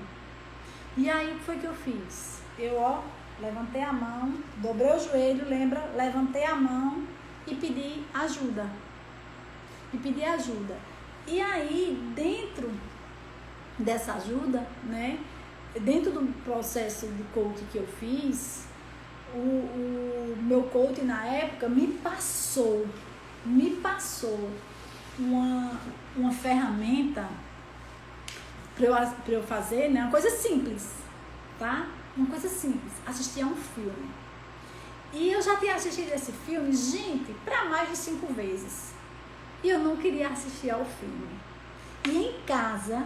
E aí, o que foi que eu fiz? Eu, levantei a mão, dobrei o joelho, lembra? Levantei a mão e pedi ajuda. E aí, dentro dessa ajuda, né? Dentro do processo de coaching que eu fiz, o meu coach na época me passou uma ferramenta pra eu fazer, né? Uma coisa simples, tá? Uma coisa simples, assistir a um filme. E eu já tinha assistido esse filme, gente, para mais de 5 vezes. E eu não queria assistir ao filme. E em casa,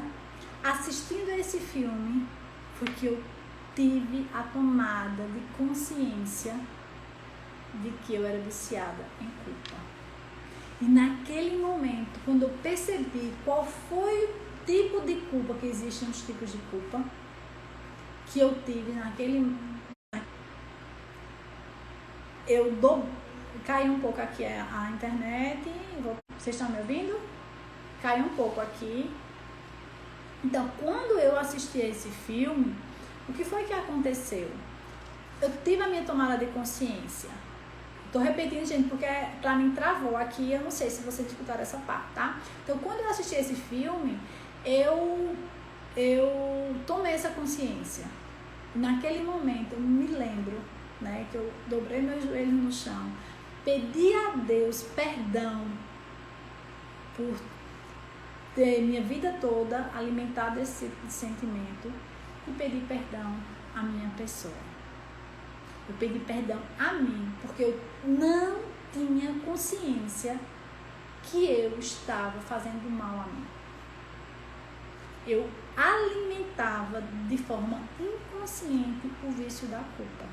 assistindo esse filme, foi que eu tive a tomada de consciência de que eu era viciada em culpa. E naquele momento, quando eu percebi qual foi o tipo de culpa, que existem os tipos de culpa, que eu tive naquele... Caiu um pouco aqui a internet. Vocês estão me ouvindo? Caiu um pouco aqui. Então, quando eu assisti esse filme, o que foi que aconteceu? Eu tive a minha tomada de consciência. Tô repetindo, gente, porque pra mim travou aqui. Eu não sei se vocês escutaram essa parte, tá? Então, quando eu assisti esse filme, eu tomei essa consciência. Naquele momento, eu me lembro, né, que eu dobrei meus joelhos no chão, pedi a Deus perdão por ter minha vida toda alimentado esse tipo de sentimento, e pedi perdão à minha pessoa. Eu pedi perdão a mim, porque eu não tinha consciência que eu estava fazendo mal a mim. Eu alimentava de forma inconsciente o vício da culpa.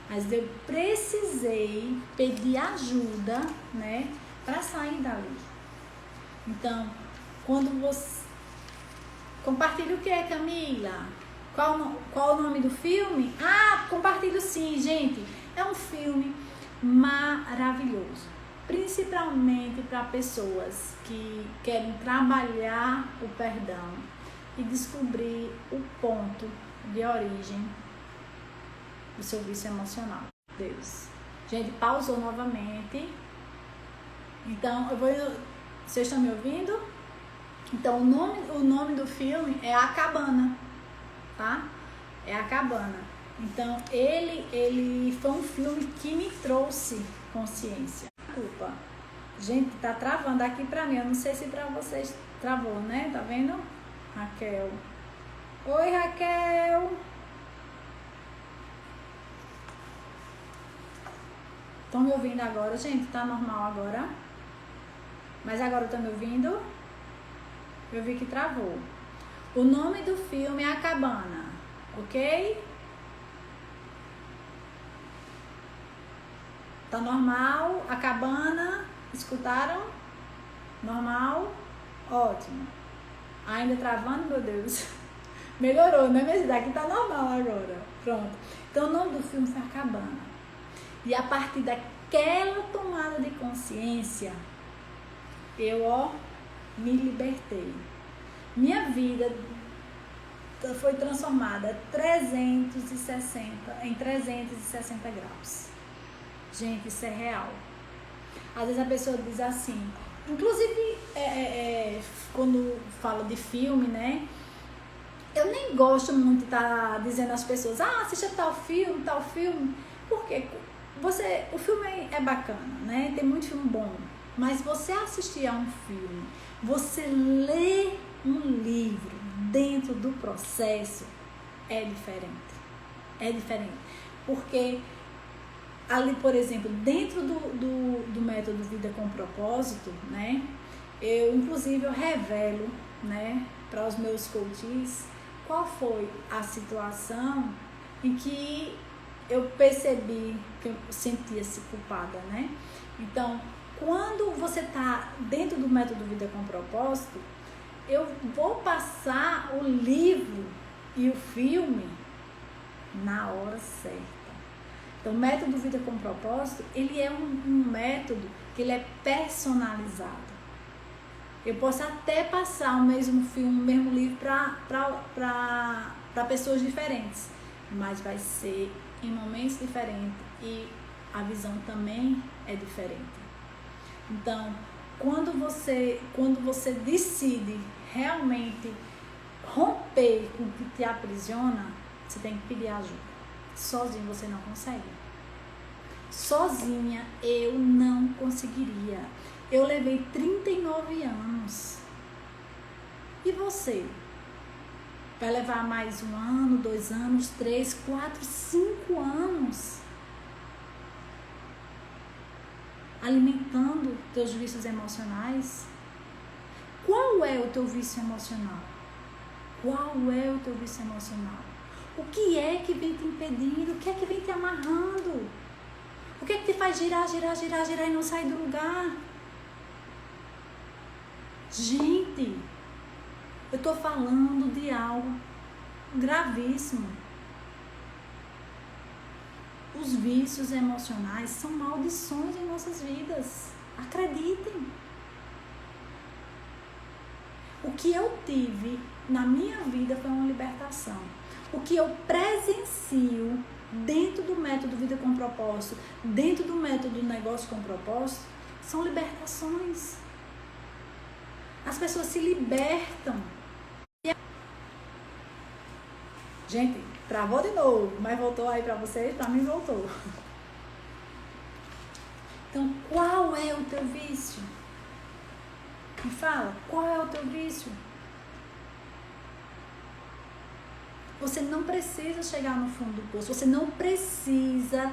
Mas eu precisei pedir ajuda, né, para sair dali. Então, quando você... Compartilha o que, Camila? Qual o nome do filme? Ah, compartilho sim, gente. É um filme maravilhoso. Principalmente para pessoas que querem trabalhar o perdão e descobrir o ponto de origem do seu vício emocional. Deus. Gente, pausou novamente. Então, vocês estão me ouvindo? Então, o nome do filme é A Cabana, tá? É A Cabana. Então, ele foi um filme que me trouxe consciência. Culpa. Gente, tá travando aqui pra mim. Eu não sei se pra vocês travou, né? Tá vendo? Raquel. Oi, Raquel. Estão me ouvindo agora, gente? Tá normal agora? Mas agora estão me ouvindo? Eu vi que travou. O nome do filme é A Cabana, ok? Tá normal? A Cabana, escutaram? Normal? Ótimo. Ainda travando, meu Deus. Melhorou, né, minha cidade? Aqui tá normal agora. Pronto. Então, o nome do filme foi A Cabana. E a partir daquela tomada de consciência, eu, me libertei. Minha vida foi transformada em 360 graus. Gente, isso é real. Às vezes a pessoa diz assim, inclusive quando falo de filme, né? Eu nem gosto muito de estar dizendo às pessoas, assista tal filme, porque o filme é bacana, né? Tem muito filme bom. Mas você assistir a um filme, você ler um livro dentro do processo é diferente. É diferente. Porque ali, por exemplo, dentro do método Vida com Propósito, né? Inclusive, eu revelo, né, para os meus coaches qual foi a situação em que eu percebi que eu sentia-se culpada, né? Então, quando você está dentro do método Vida com Propósito, eu vou passar o livro e o filme na hora certa. Então, o método Vida com Propósito, ele é um método que ele é personalizado. Eu posso até passar o mesmo filme, o mesmo livro para pessoas diferentes, mas vai ser em momentos diferentes e a visão também é diferente. Então, quando você decide realmente romper com o que te aprisiona, você tem que pedir ajuda. Sozinho você não consegue. Sozinha eu não conseguiria. Eu levei 39 anos. E você? Vai levar mais 1 ano, 2 anos, 3, 4, 5 anos alimentando teus vícios emocionais. Qual é o teu vício emocional? Qual é o teu vício emocional? O que é que vem te impedindo? O que é que vem te amarrando? O que é que te faz girar e não sair do lugar? Gente, eu estou falando de algo gravíssimo. Os vícios emocionais são maldições em nossas vidas. Acreditem. O que eu tive na minha vida foi uma libertação. O que eu presencio dentro do método Vida com Propósito, dentro do método Negócio com Propósito, são libertações. As pessoas se libertam. Gente, travou de novo, mas voltou aí pra vocês, pra mim voltou. Então, qual é o teu vício? Me fala, qual é o teu vício? Você não precisa chegar no fundo do poço, você não precisa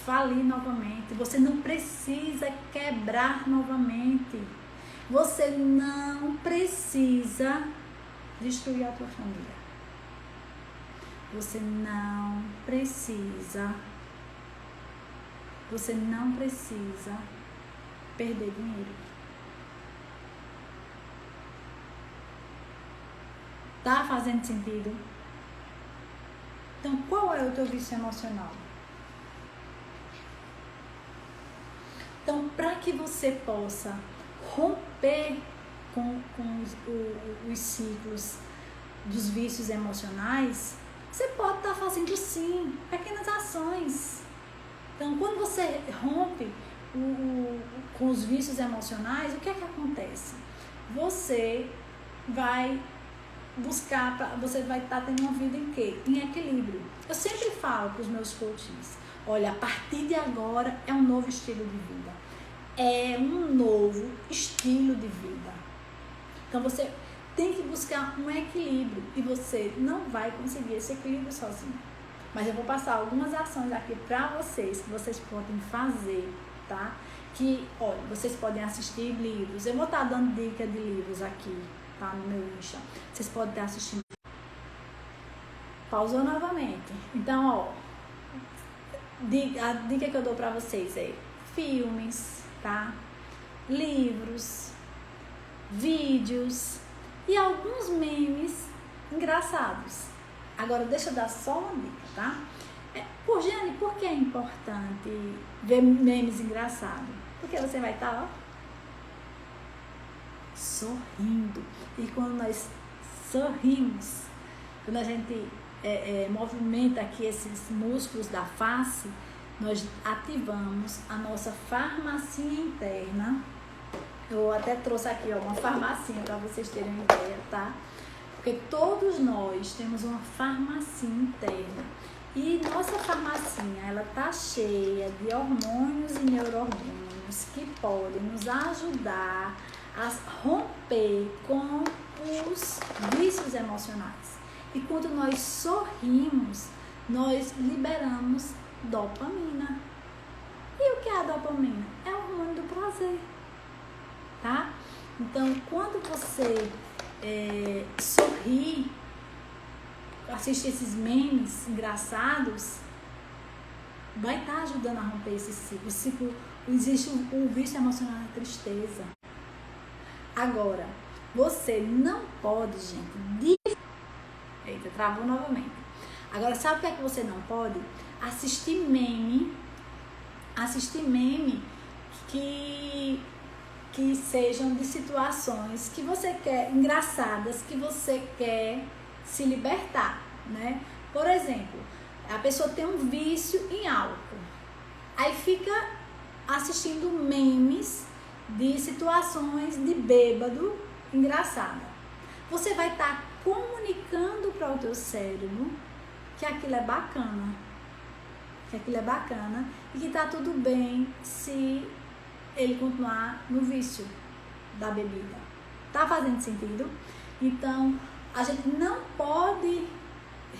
falir novamente, você não precisa quebrar novamente, você não precisa destruir a tua família. Você não precisa perder dinheiro. Tá fazendo sentido? Então, qual é o teu vício emocional? Então, para que você possa romper com os ciclos dos vícios emocionais, você pode estar fazendo sim pequenas ações. Então, quando você rompe com os vícios emocionais, o que é que acontece? Você vai buscar, você vai estar tendo uma vida em quê? Em equilíbrio. Eu sempre falo para os meus coaches, olha, a partir de agora é um novo estilo de vida. É um novo estilo de vida. Então você tem que buscar um equilíbrio e você não vai conseguir esse equilíbrio sozinho. Mas eu vou passar algumas ações aqui para vocês que vocês podem fazer, tá? Que, olha, vocês podem assistir livros. Eu vou estar dando dica de livros aqui, tá? No meu Insta. Vocês podem estar assistindo. Pausou novamente. Então, ó, a dica que eu dou para vocês é filmes, tá? Livros, vídeos e alguns memes engraçados. Agora, deixa eu dar só uma dica, tá? Jane, por que é importante ver memes engraçados? Porque você vai estar, ó, sorrindo. E quando nós sorrimos, quando a gente movimenta aqui esses músculos da face, nós ativamos a nossa farmacinha interna. Eu até trouxe aqui, ó, uma farmacinha para vocês terem uma ideia, tá? Porque todos nós temos uma farmacinha interna. E nossa farmacinha, ela tá cheia de hormônios e neurohormônios que podem nos ajudar a romper com os vícios emocionais. E quando nós sorrimos, nós liberamos dopamina. E o que é a dopamina? É o hormônio do prazer, tá? Então, quando você sorri, assiste esses memes engraçados, vai estar ajudando a romper esse ciclo. Existe o vício emocional da tristeza. Agora, você não pode, gente, eita, travou novamente. Agora, sabe o que é que você não pode? Assistir meme que sejam de situações que você quer, engraçadas, que você quer se libertar, né? Por exemplo, a pessoa tem um vício em álcool, aí fica assistindo memes de situações de bêbado engraçada. Você vai estar comunicando para o teu cérebro que aquilo é bacana, e que tá tudo bem se ele continuar no vício da bebida. Tá fazendo sentido? Então, A gente não pode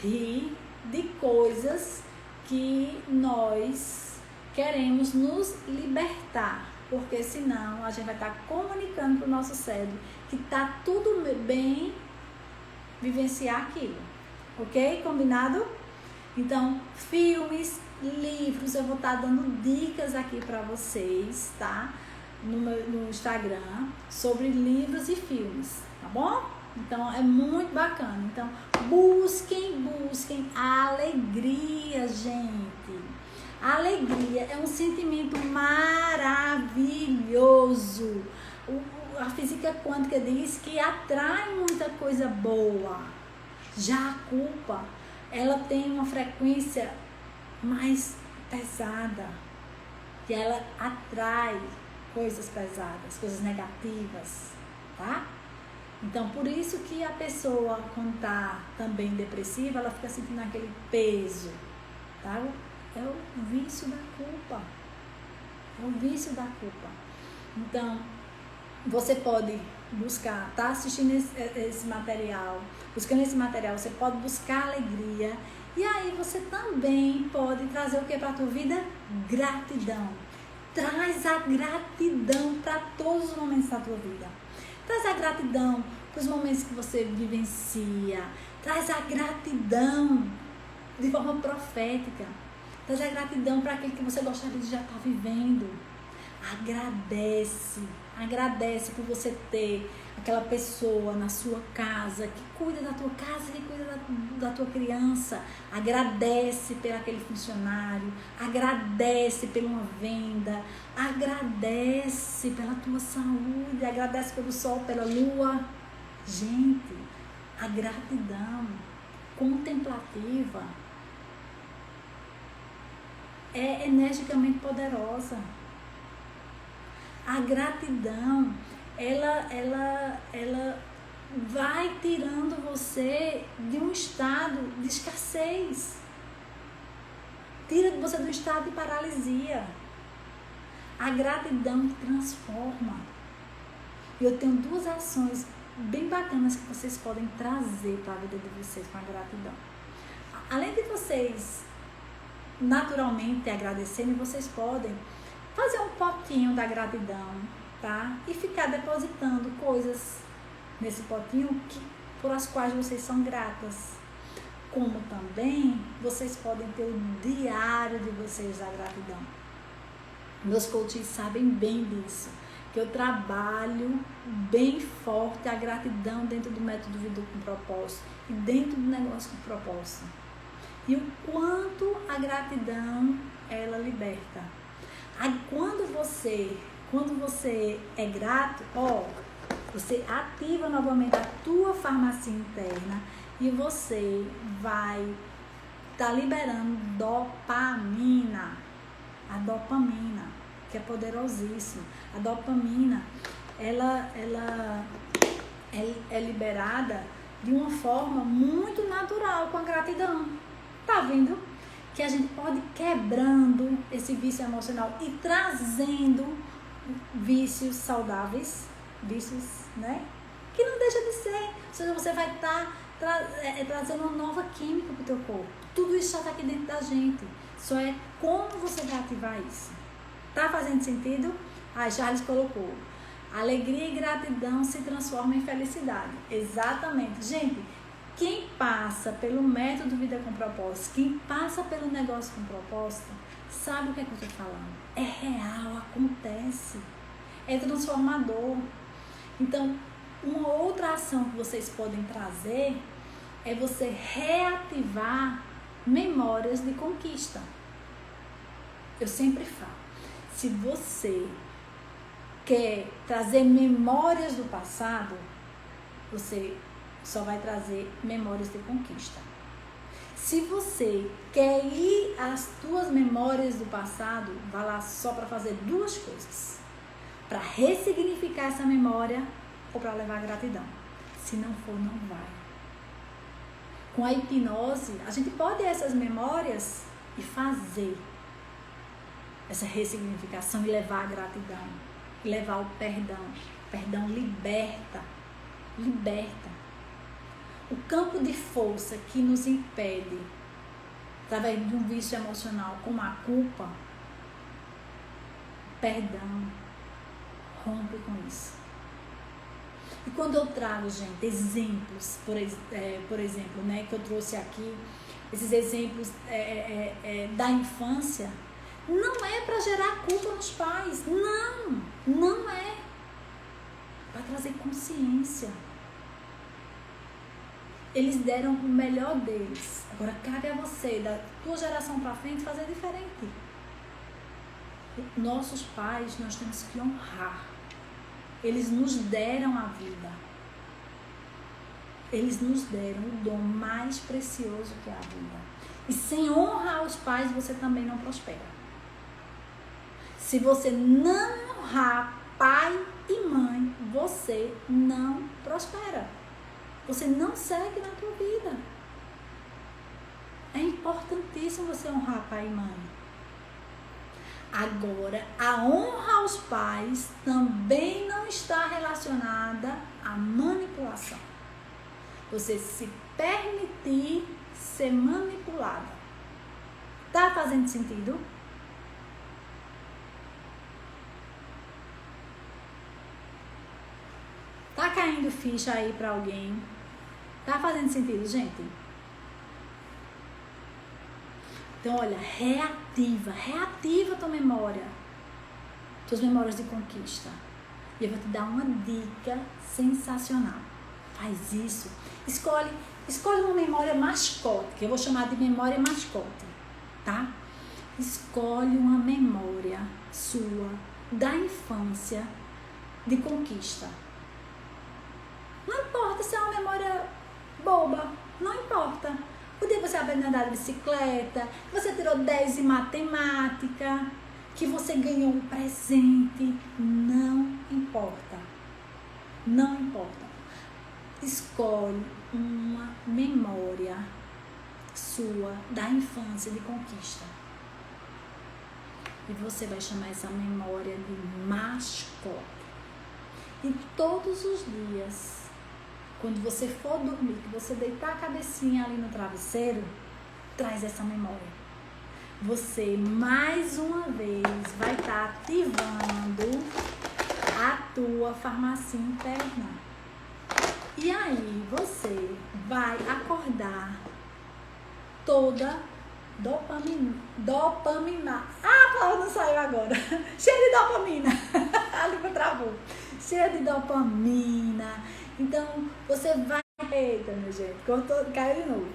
rir de coisas que nós queremos nos libertar, porque senão a gente vai estar comunicando para o nosso cérebro que está tudo bem vivenciar aquilo, ok? Combinado? Então, filmes, livros, eu vou estar dando dicas aqui para vocês, tá? No Instagram, sobre livros e filmes, tá bom? Então, é muito bacana. Então, busquem a alegria, gente. A alegria é um sentimento maravilhoso. A física quântica diz que atrai muita coisa boa. Já a culpa, ela tem uma frequência mais pesada. E ela atrai coisas pesadas, coisas negativas, tá? Então, por isso que a pessoa, quando tá também depressiva, ela fica sentindo aquele peso, tá? É o vício da culpa. É o vício da culpa. Então, você pode buscar, tá assistindo esse material, buscando esse material, você pode buscar alegria. E aí você também pode trazer o que para a tua vida? Gratidão. Traz a gratidão para todos os momentos da tua vida. Traz a gratidão para os momentos que você vivencia. Traz a gratidão de forma profética. Traz a gratidão para aquilo que você gostaria de já estar vivendo. Agradece por você ter aquela pessoa na sua casa que cuida da tua casa, que cuida da tua criança. Agradece por aquele funcionário, agradece por uma venda, agradece pela tua saúde, agradece pelo sol, pela lua. Gente, a gratidão contemplativa é energicamente poderosa. A gratidão, ela vai tirando você de um estado de escassez. Tira você do estado de paralisia. A gratidão transforma. E eu tenho 2 ações bem bacanas que vocês podem trazer para a vida de vocês com a gratidão. Além de vocês naturalmente agradecerem, vocês podem fazer um potinho da gratidão, tá? E ficar depositando coisas nesse potinho por as quais vocês são gratas. Como também vocês podem ter o diário de vocês da gratidão. Meus coaches sabem bem disso, que eu trabalho bem forte a gratidão dentro do método Vida com Propósito e dentro do negócio com propósito. E o quanto a gratidão, ela liberta. Quando você é grato, você ativa novamente a tua farmácia interna e você vai estar liberando dopamina. A dopamina, que é poderosíssima. A dopamina, ela é liberada de uma forma muito natural com a gratidão. Tá vendo? Que a gente pode ir quebrando esse vício emocional e trazendo vícios saudáveis, vícios, né? Que não deixa de ser. Ou seja, você vai estar trazendo uma nova química para o teu corpo. Tudo isso já está aqui dentro da gente. Só é como você vai ativar isso. Tá fazendo sentido? Charles colocou. Alegria e gratidão se transformam em felicidade. Exatamente. Gente, quem passa pelo método Vida com Propósito, quem passa pelo negócio com propósito, sabe o que é que eu estou falando. É real, acontece. É transformador. Então, uma outra ação que vocês podem trazer é você reativar memórias de conquista. Eu sempre falo, se você quer trazer memórias do passado, você só vai trazer memórias de conquista. Se você quer ir às tuas memórias do passado, vá lá só para fazer 2 coisas. Para ressignificar essa memória ou para levar gratidão. Se não for, não vai. Com a hipnose, a gente pode ir a essas memórias e fazer essa ressignificação e levar a gratidão. E levar o perdão. O perdão liberta. Liberta. o campo de força que nos impede, através de um vício emocional como a culpa, perdão, rompe com isso. E quando eu trago, gente, exemplos, por exemplo, né, que eu trouxe aqui, esses exemplos da infância, não é para gerar culpa nos pais, não é. Para trazer consciência. Eles deram o melhor deles. Agora cabe a você, da tua geração para frente, fazer diferente. Nossos pais, nós temos que honrar. Eles nos deram a vida. Eles nos deram o dom mais precioso que é a vida. E sem honrar os pais, você também não prospera. Se você não honrar pai e mãe, você não prospera. Você não segue na tua vida. É importantíssimo você honrar pai e mãe. Agora, a honra aos pais também não está relacionada à manipulação. Você se permitir ser manipulada. Tá fazendo sentido? Tá caindo ficha aí pra alguém? Tá fazendo sentido, gente? Então, olha, reativa tua memória. Tuas memórias de conquista. E eu vou te dar uma dica sensacional. Faz isso. Escolhe uma memória mascote, que eu vou chamar de memória mascote, tá? Escolhe uma memória sua da infância de conquista. Não importa se é uma memória boba, não importa. O dia que você aprendeu a andar de bicicleta, que você tirou 10 em matemática, que você ganhou um presente, não importa. Não importa. Escolhe uma memória sua da infância de conquista. E você vai chamar essa memória de mascote. E todos os dias, quando você for dormir, que você deitar a cabecinha ali no travesseiro, traz essa memória. Você, mais uma vez, vai estar ativando a tua farmácia interna. E aí, você vai acordar toda dopamina. Ah, a palavra não saiu agora. Cheia de dopamina. A língua travou. Cheia de dopamina. Então, você vai... Eita, minha gente, caiu de novo.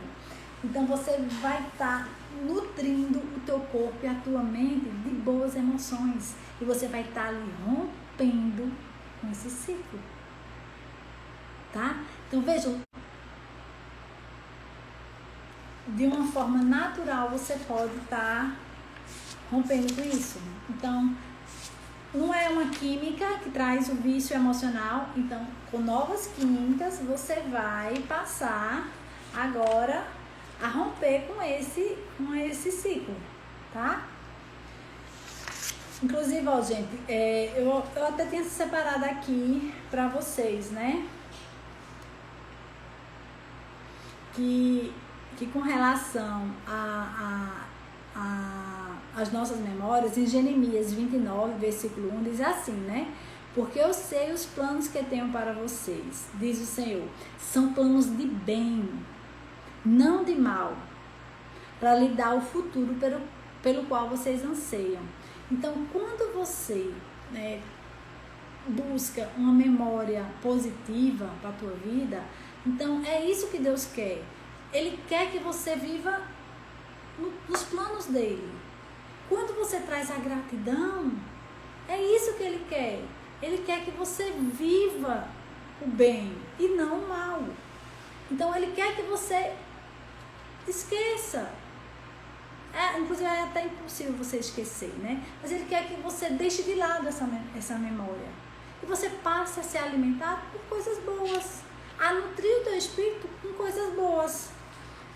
Então, você vai estar nutrindo o teu corpo e a tua mente de boas emoções. E você vai estar ali rompendo com esse ciclo. Tá? Então, vejam. De uma forma natural, você pode estar rompendo com isso. Então, não é uma química que traz o vício emocional. Então, com novas químicas, você vai passar agora a romper com esse ciclo, tá? Inclusive, ó, gente, eu até tinha separado aqui pra vocês, né? Que com relação às nossas memórias, em Jeremias 29, versículo 1, diz assim, né? Porque eu sei os planos que tenho para vocês, diz o Senhor, são planos de bem, não de mal, para lhe dar o futuro pelo qual vocês anseiam. Então, quando você busca uma memória positiva para a tua vida, então é isso que Deus quer. Ele quer que você viva nos planos dele. Quando você traz a gratidão, é isso que ele quer. Ele quer que você viva o bem e não o mal. Então, ele quer que você esqueça. Inclusive, é até impossível você esquecer, né? Mas ele quer que você deixe de lado essa memória. E você passe a se alimentar por coisas boas. A nutrir o teu espírito com coisas boas.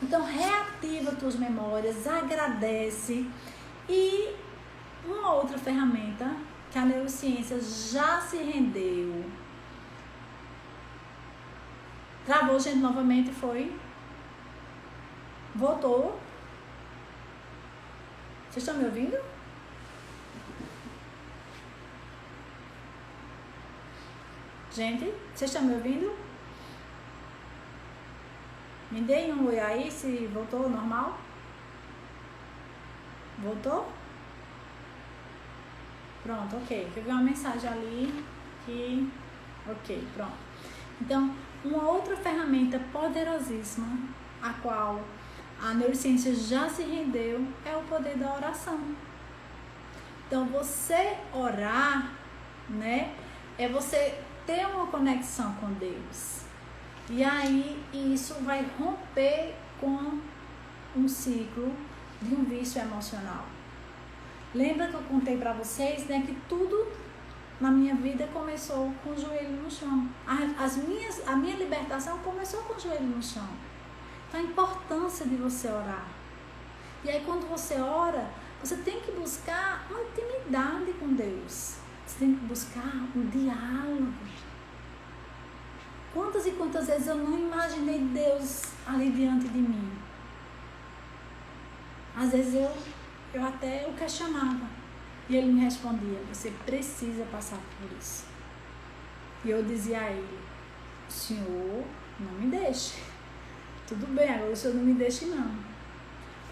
Então, reativa tuas memórias, agradece. E uma outra ferramenta que a neurociência já se rendeu Travou, gente, novamente, foi. Voltou. Vocês estão me ouvindo? Gente, vocês estão me ouvindo? Me deem um oi aí se voltou ao normal. Voltou? Pronto, ok. Eu vi uma mensagem ali que... Ok, pronto. Então, uma outra ferramenta poderosíssima, a qual a neurociência já se rendeu, é o poder da oração. Então, você orar, né, é você ter uma conexão com Deus. E aí, isso vai romper com um ciclo de um vício emocional. Lembra que eu contei para vocês, né, que tudo na minha vida começou com o joelho no chão. A minha libertação começou com o joelho no chão. Então, a importância de você orar. E aí, quando você ora, você tem que buscar uma intimidade com Deus. Você tem que buscar um diálogo. Quantas e quantas vezes eu não imaginei Deus ali diante de mim? Às vezes eu até o questionava. E ele me respondia, você precisa passar por isso. E eu dizia a ele, Senhor, não me deixe. Tudo bem, agora o Senhor não me deixe não.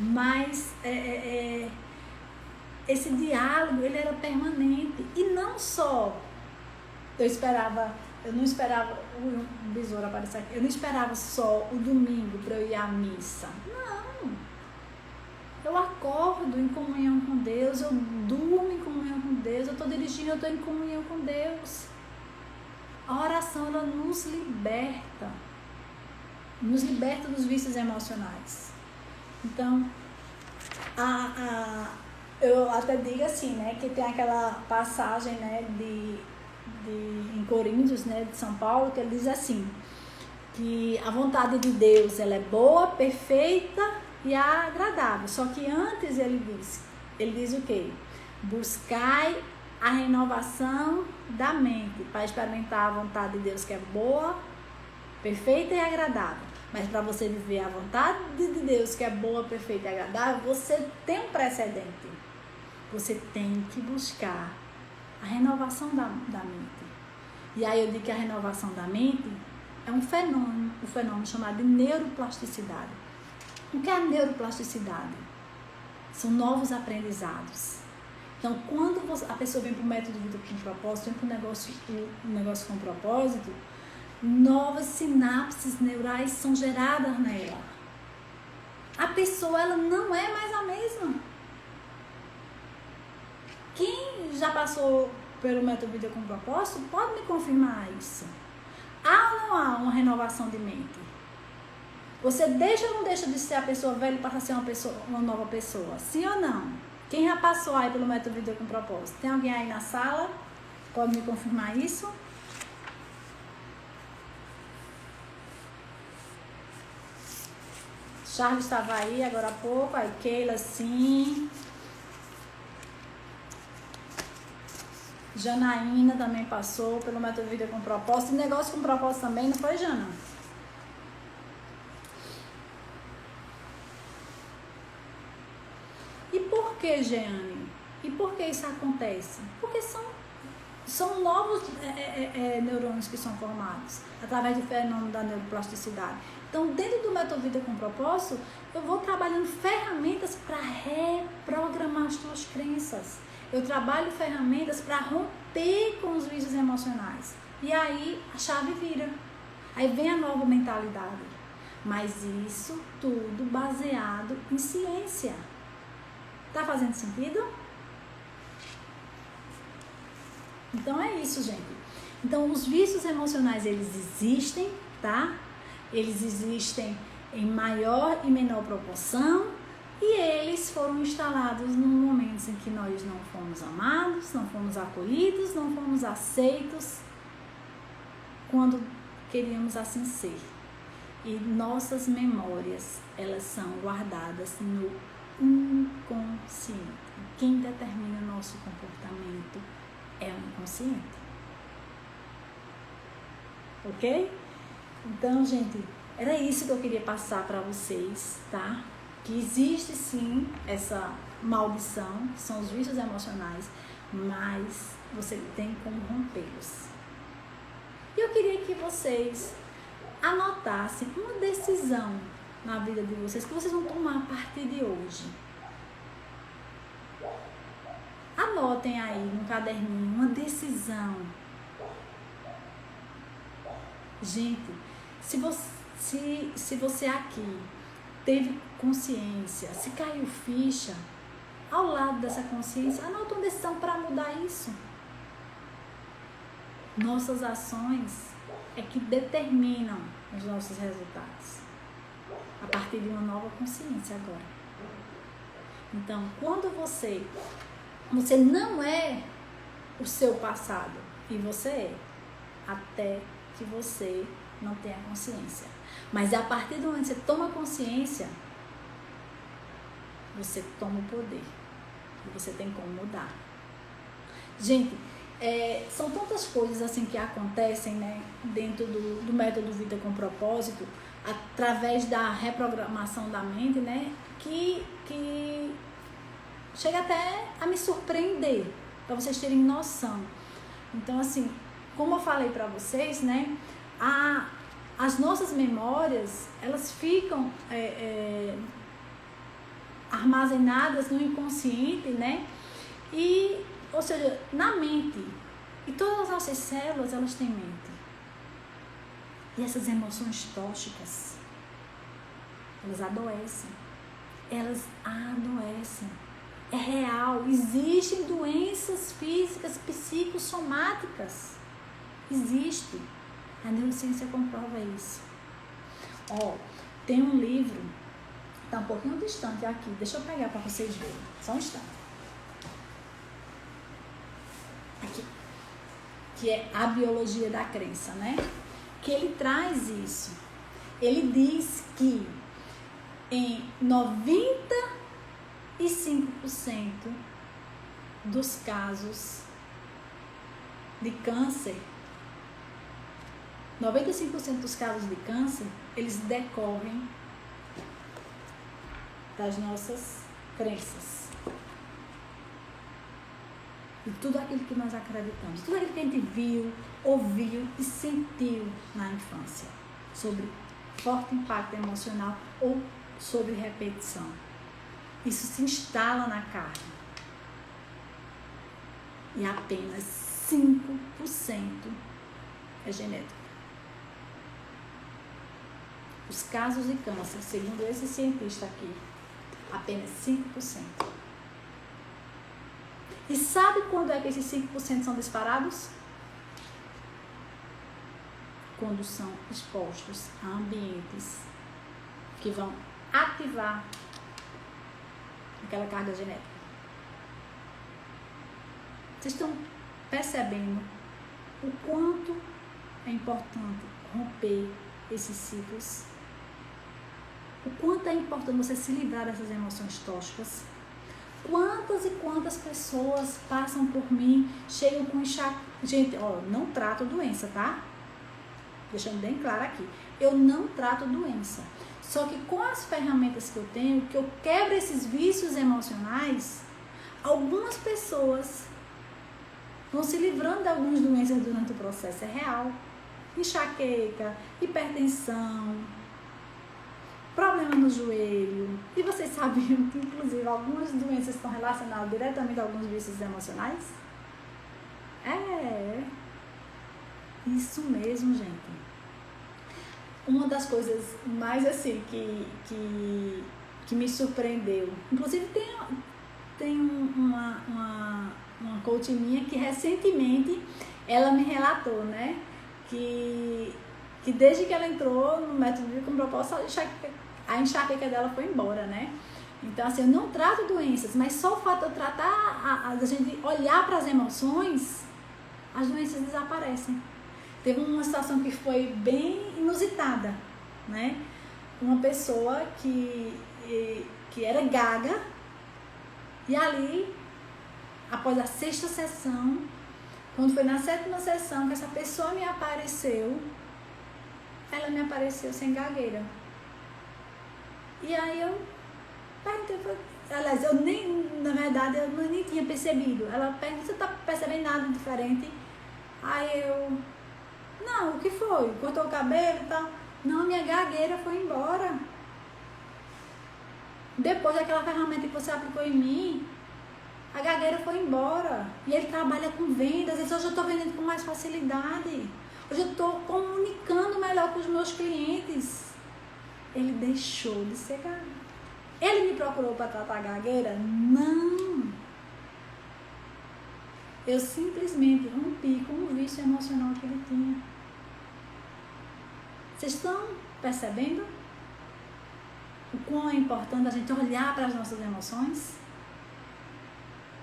Mas esse diálogo, ele era permanente. E não só eu não esperava o besouro aparecer aqui, eu não esperava só o domingo para eu ir à missa. Não. Eu acordo em comunhão com Deus, eu durmo em comunhão com Deus, eu estou dirigindo, eu estou em comunhão com Deus. A oração, ela nos liberta dos vícios emocionais. Então, eu até digo assim, né, que tem aquela passagem, né, em Coríntios, né, de São Paulo, que ele diz assim, que a vontade de Deus, ela é boa, perfeita e agradável. Só que antes ele diz o quê? Buscai a renovação da mente para experimentar a vontade de Deus, que é boa, perfeita e agradável. Mas para você viver a vontade de Deus, que é boa, perfeita e agradável, você tem um precedente. Você tem que buscar a renovação da mente. E aí eu digo que a renovação da mente é um fenômeno chamado de neuroplasticidade. O que é a neuroplasticidade? São novos aprendizados. Então, quando a pessoa vem para o método de vida com propósito, vem para um negócio com propósito, novas sinapses neurais são geradas nela. A pessoa, ela não é mais a mesma. Quem já passou pelo método de vida com propósito pode me confirmar isso. Há ou não há uma renovação de mente? Você deixa ou não deixa de ser a pessoa velha e passa a ser uma nova pessoa? Sim ou não? Quem já passou aí pelo método de vida com propósito? Tem alguém aí na sala? Pode me confirmar isso? Charles estava aí agora há pouco, aí Keila sim. Janaína também passou pelo método de vida com propósito. E negócio com propósito também, não foi, Jana? E por que, Jeane? E por que isso acontece? Porque são novos neurônios que são formados através do fenômeno da neuroplasticidade. Então, dentro do método Vida com Propósito, eu vou trabalhando ferramentas para reprogramar as tuas crenças. Eu trabalho ferramentas para romper com os vícios emocionais. E aí, a chave vira. Aí vem a nova mentalidade. Mas isso tudo baseado em ciência. Tá fazendo sentido? Então é isso, gente. Então os vícios emocionais, eles existem, tá? Eles existem em maior e menor proporção e eles foram instalados nos momentos em que nós não fomos amados, não fomos acolhidos, não fomos aceitos quando queríamos assim ser. E nossas memórias, elas são guardadas no inconsciente. Quem determina o nosso comportamento é o inconsciente. Ok? Então, gente, era isso que eu queria passar para vocês, tá? Que existe sim essa maldição, que são os vícios emocionais, mas você tem como rompê-los. E eu queria que vocês anotassem uma decisão na vida de vocês que vocês vão tomar a partir de hoje. Anotem aí no caderninho uma decisão. Gente, se você aqui teve consciência, se caiu ficha, ao lado dessa consciência, anota uma decisão para mudar isso. Nossas ações é que determinam os nossos resultados. A partir de uma nova consciência agora. Então, quando você não é o seu passado, e você é, até que você não tenha consciência. Mas a partir do momento que você toma consciência, você toma o poder. E você tem como mudar. Gente, são tantas coisas assim que acontecem, né, dentro do método Vida com Propósito, através da reprogramação da mente, né, que chega até a me surpreender, para vocês terem noção. Então, assim, como eu falei para vocês, né, as nossas memórias, elas ficam armazenadas no inconsciente, né, ou seja, na mente. E todas as nossas células, elas têm mente. E essas emoções tóxicas, elas adoecem. Elas adoecem. É real. Existem doenças físicas, psicossomáticas. Existe. A neurociência comprova isso. Tem um livro, está um pouquinho distante aqui. Deixa eu pegar para vocês verem. Só um instante. Aqui. Que é A Biologia da Crença, né? Que ele traz isso. Ele diz que em 95% dos casos de câncer, 95% dos casos de câncer, eles decorrem das nossas crenças. E tudo aquilo que nós acreditamos, tudo aquilo que a gente viu, ouviu e sentiu na infância, sobre forte impacto emocional ou sobre repetição. Isso se instala na carne. E apenas 5% é genético. Os casos de câncer, segundo esse cientista aqui, apenas 5%. E sabe quando é que esses 5% são disparados? Quando são expostos a ambientes que vão ativar aquela carga genética. Vocês estão percebendo o quanto é importante romper esses ciclos? O quanto é importante você se livrar dessas emoções tóxicas? Quantas e quantas pessoas passam por mim, chegam com enxaqueca. Gente, não trato doença, tá? Deixando bem claro aqui. Eu não trato doença. Só que com as ferramentas que eu tenho, que eu quebro esses vícios emocionais, algumas pessoas vão se livrando de algumas doenças durante o processo. É real. Enxaqueca, hipertensão, problema no joelho. E vocês sabiam que, inclusive, algumas doenças estão relacionadas diretamente a alguns vícios emocionais? Isso mesmo, gente. Uma das coisas mais, assim, que me surpreendeu. Inclusive, tem uma coach minha que, recentemente, ela me relatou, né? Que desde que ela entrou no método Vida com Propósito, a enxaqueca dela foi embora, né? Então, assim, eu não trato doenças, mas só o fato de eu tratar, a gente olhar para as emoções, as doenças desaparecem. Teve uma situação que foi bem inusitada, né? Uma pessoa que era gaga, e ali, após a 6ª sessão, quando foi na 7ª sessão que essa pessoa me apareceu, ela me apareceu sem gagueira. E aí eu perguntei, aliás, eu nem, na verdade, eu nem tinha percebido. Ela perguntou, você tá percebendo nada diferente? Aí eu, não, o que foi? Cortou o cabelo e tal? Não, minha gagueira foi embora. Depois daquela ferramenta que você aplicou em mim, a gagueira foi embora. E ele trabalha com vendas. Hoje eu estou vendendo com mais facilidade. Hoje eu estou comunicando melhor com os meus clientes. Ele deixou de ser gago. Ele me procurou para tratar a gagueira? Não. Eu simplesmente rompi com o vício emocional que ele tinha. Vocês estão percebendo o quão é importante a gente olhar para as nossas emoções?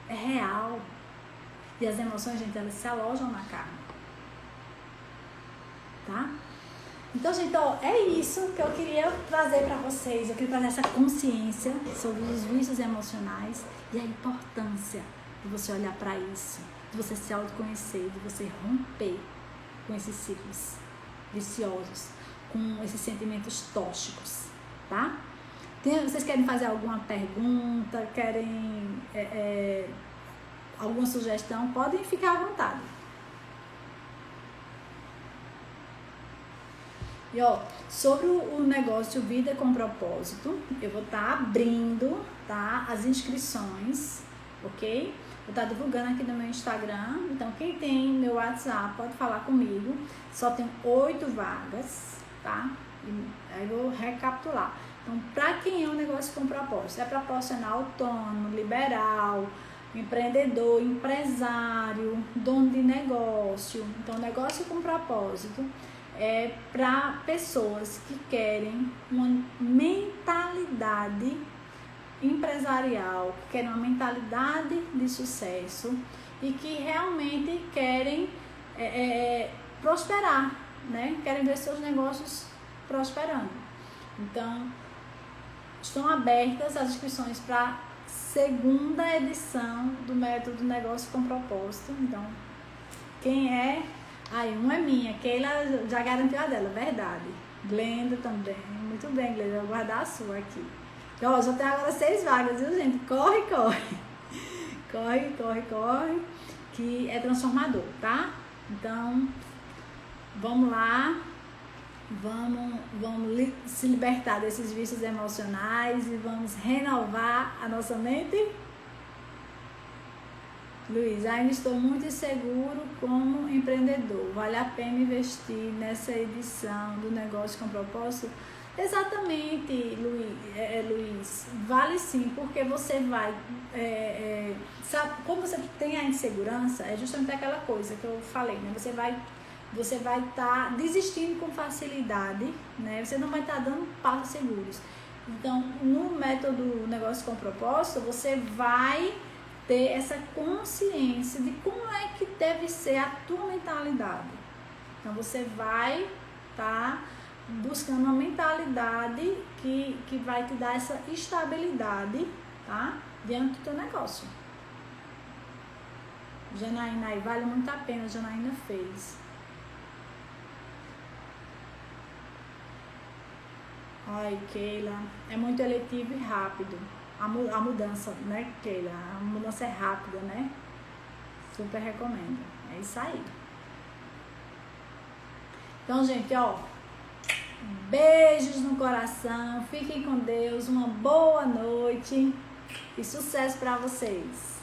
É real. E as emoções, gente, elas se alojam na carne. Tá? Então, gente, ó, é isso que eu queria trazer para vocês. Eu queria trazer essa consciência sobre os vícios emocionais e a importância de você olhar para isso, de você se autoconhecer, de você romper com esses ciclos viciosos, com esses sentimentos tóxicos, tá? Vocês querem fazer alguma pergunta, querem alguma sugestão? Podem ficar à vontade. E ó, sobre o negócio Vida com Propósito, eu vou estar abrindo, tá, as inscrições, ok? Vou estar divulgando aqui no meu Instagram. Então, quem tem meu WhatsApp pode falar comigo. Só tem 8 vagas, tá? E aí eu vou recapitular. Então, para quem é um negócio com propósito? É para profissional autônomo, liberal, empreendedor, empresário, dono de negócio. Então, negócio com propósito é para pessoas que querem uma mentalidade empresarial, que querem uma mentalidade de sucesso e que realmente querem prosperar, né? Querem ver seus negócios prosperando. Então, estão abertas as inscrições para a segunda edição do Método Negócio com Propósito. Então, quem é? Aí, uma é minha, Keila já garantiu a dela, verdade. Glenda também, muito bem, Glenda, eu vou guardar a sua aqui. E, ó, já tem agora 6 vagas, viu, gente? Corre, corre. Corre, corre, corre, que é transformador, tá? Então, vamos lá, vamos se libertar desses vícios emocionais e vamos renovar a nossa mente. Luiz, ainda estou muito inseguro como empreendedor. Vale a pena investir nessa edição do Negócio com Propósito? Exatamente, Luiz. Vale sim, porque você vai... sabe, quando você tem a insegurança, é justamente aquela coisa que eu falei, né? Você vai estar desistindo com facilidade, né? Você não vai estar dando passos seguros. Então, no método Negócio com Propósito, você vai ter essa consciência de como é que deve ser a tua mentalidade. Então, você vai estar buscando uma mentalidade que vai te dar essa estabilidade, tá? Diante do teu negócio. Janaína, aí vale muito a pena, Janaína fez. Ai, Keila, é muito eletivo e rápido. A mudança, né, Keila? A mudança é rápida, né? Super recomendo. É isso aí. Então, gente, ó, beijos no coração. Fiquem com Deus. Uma boa noite e sucesso para vocês.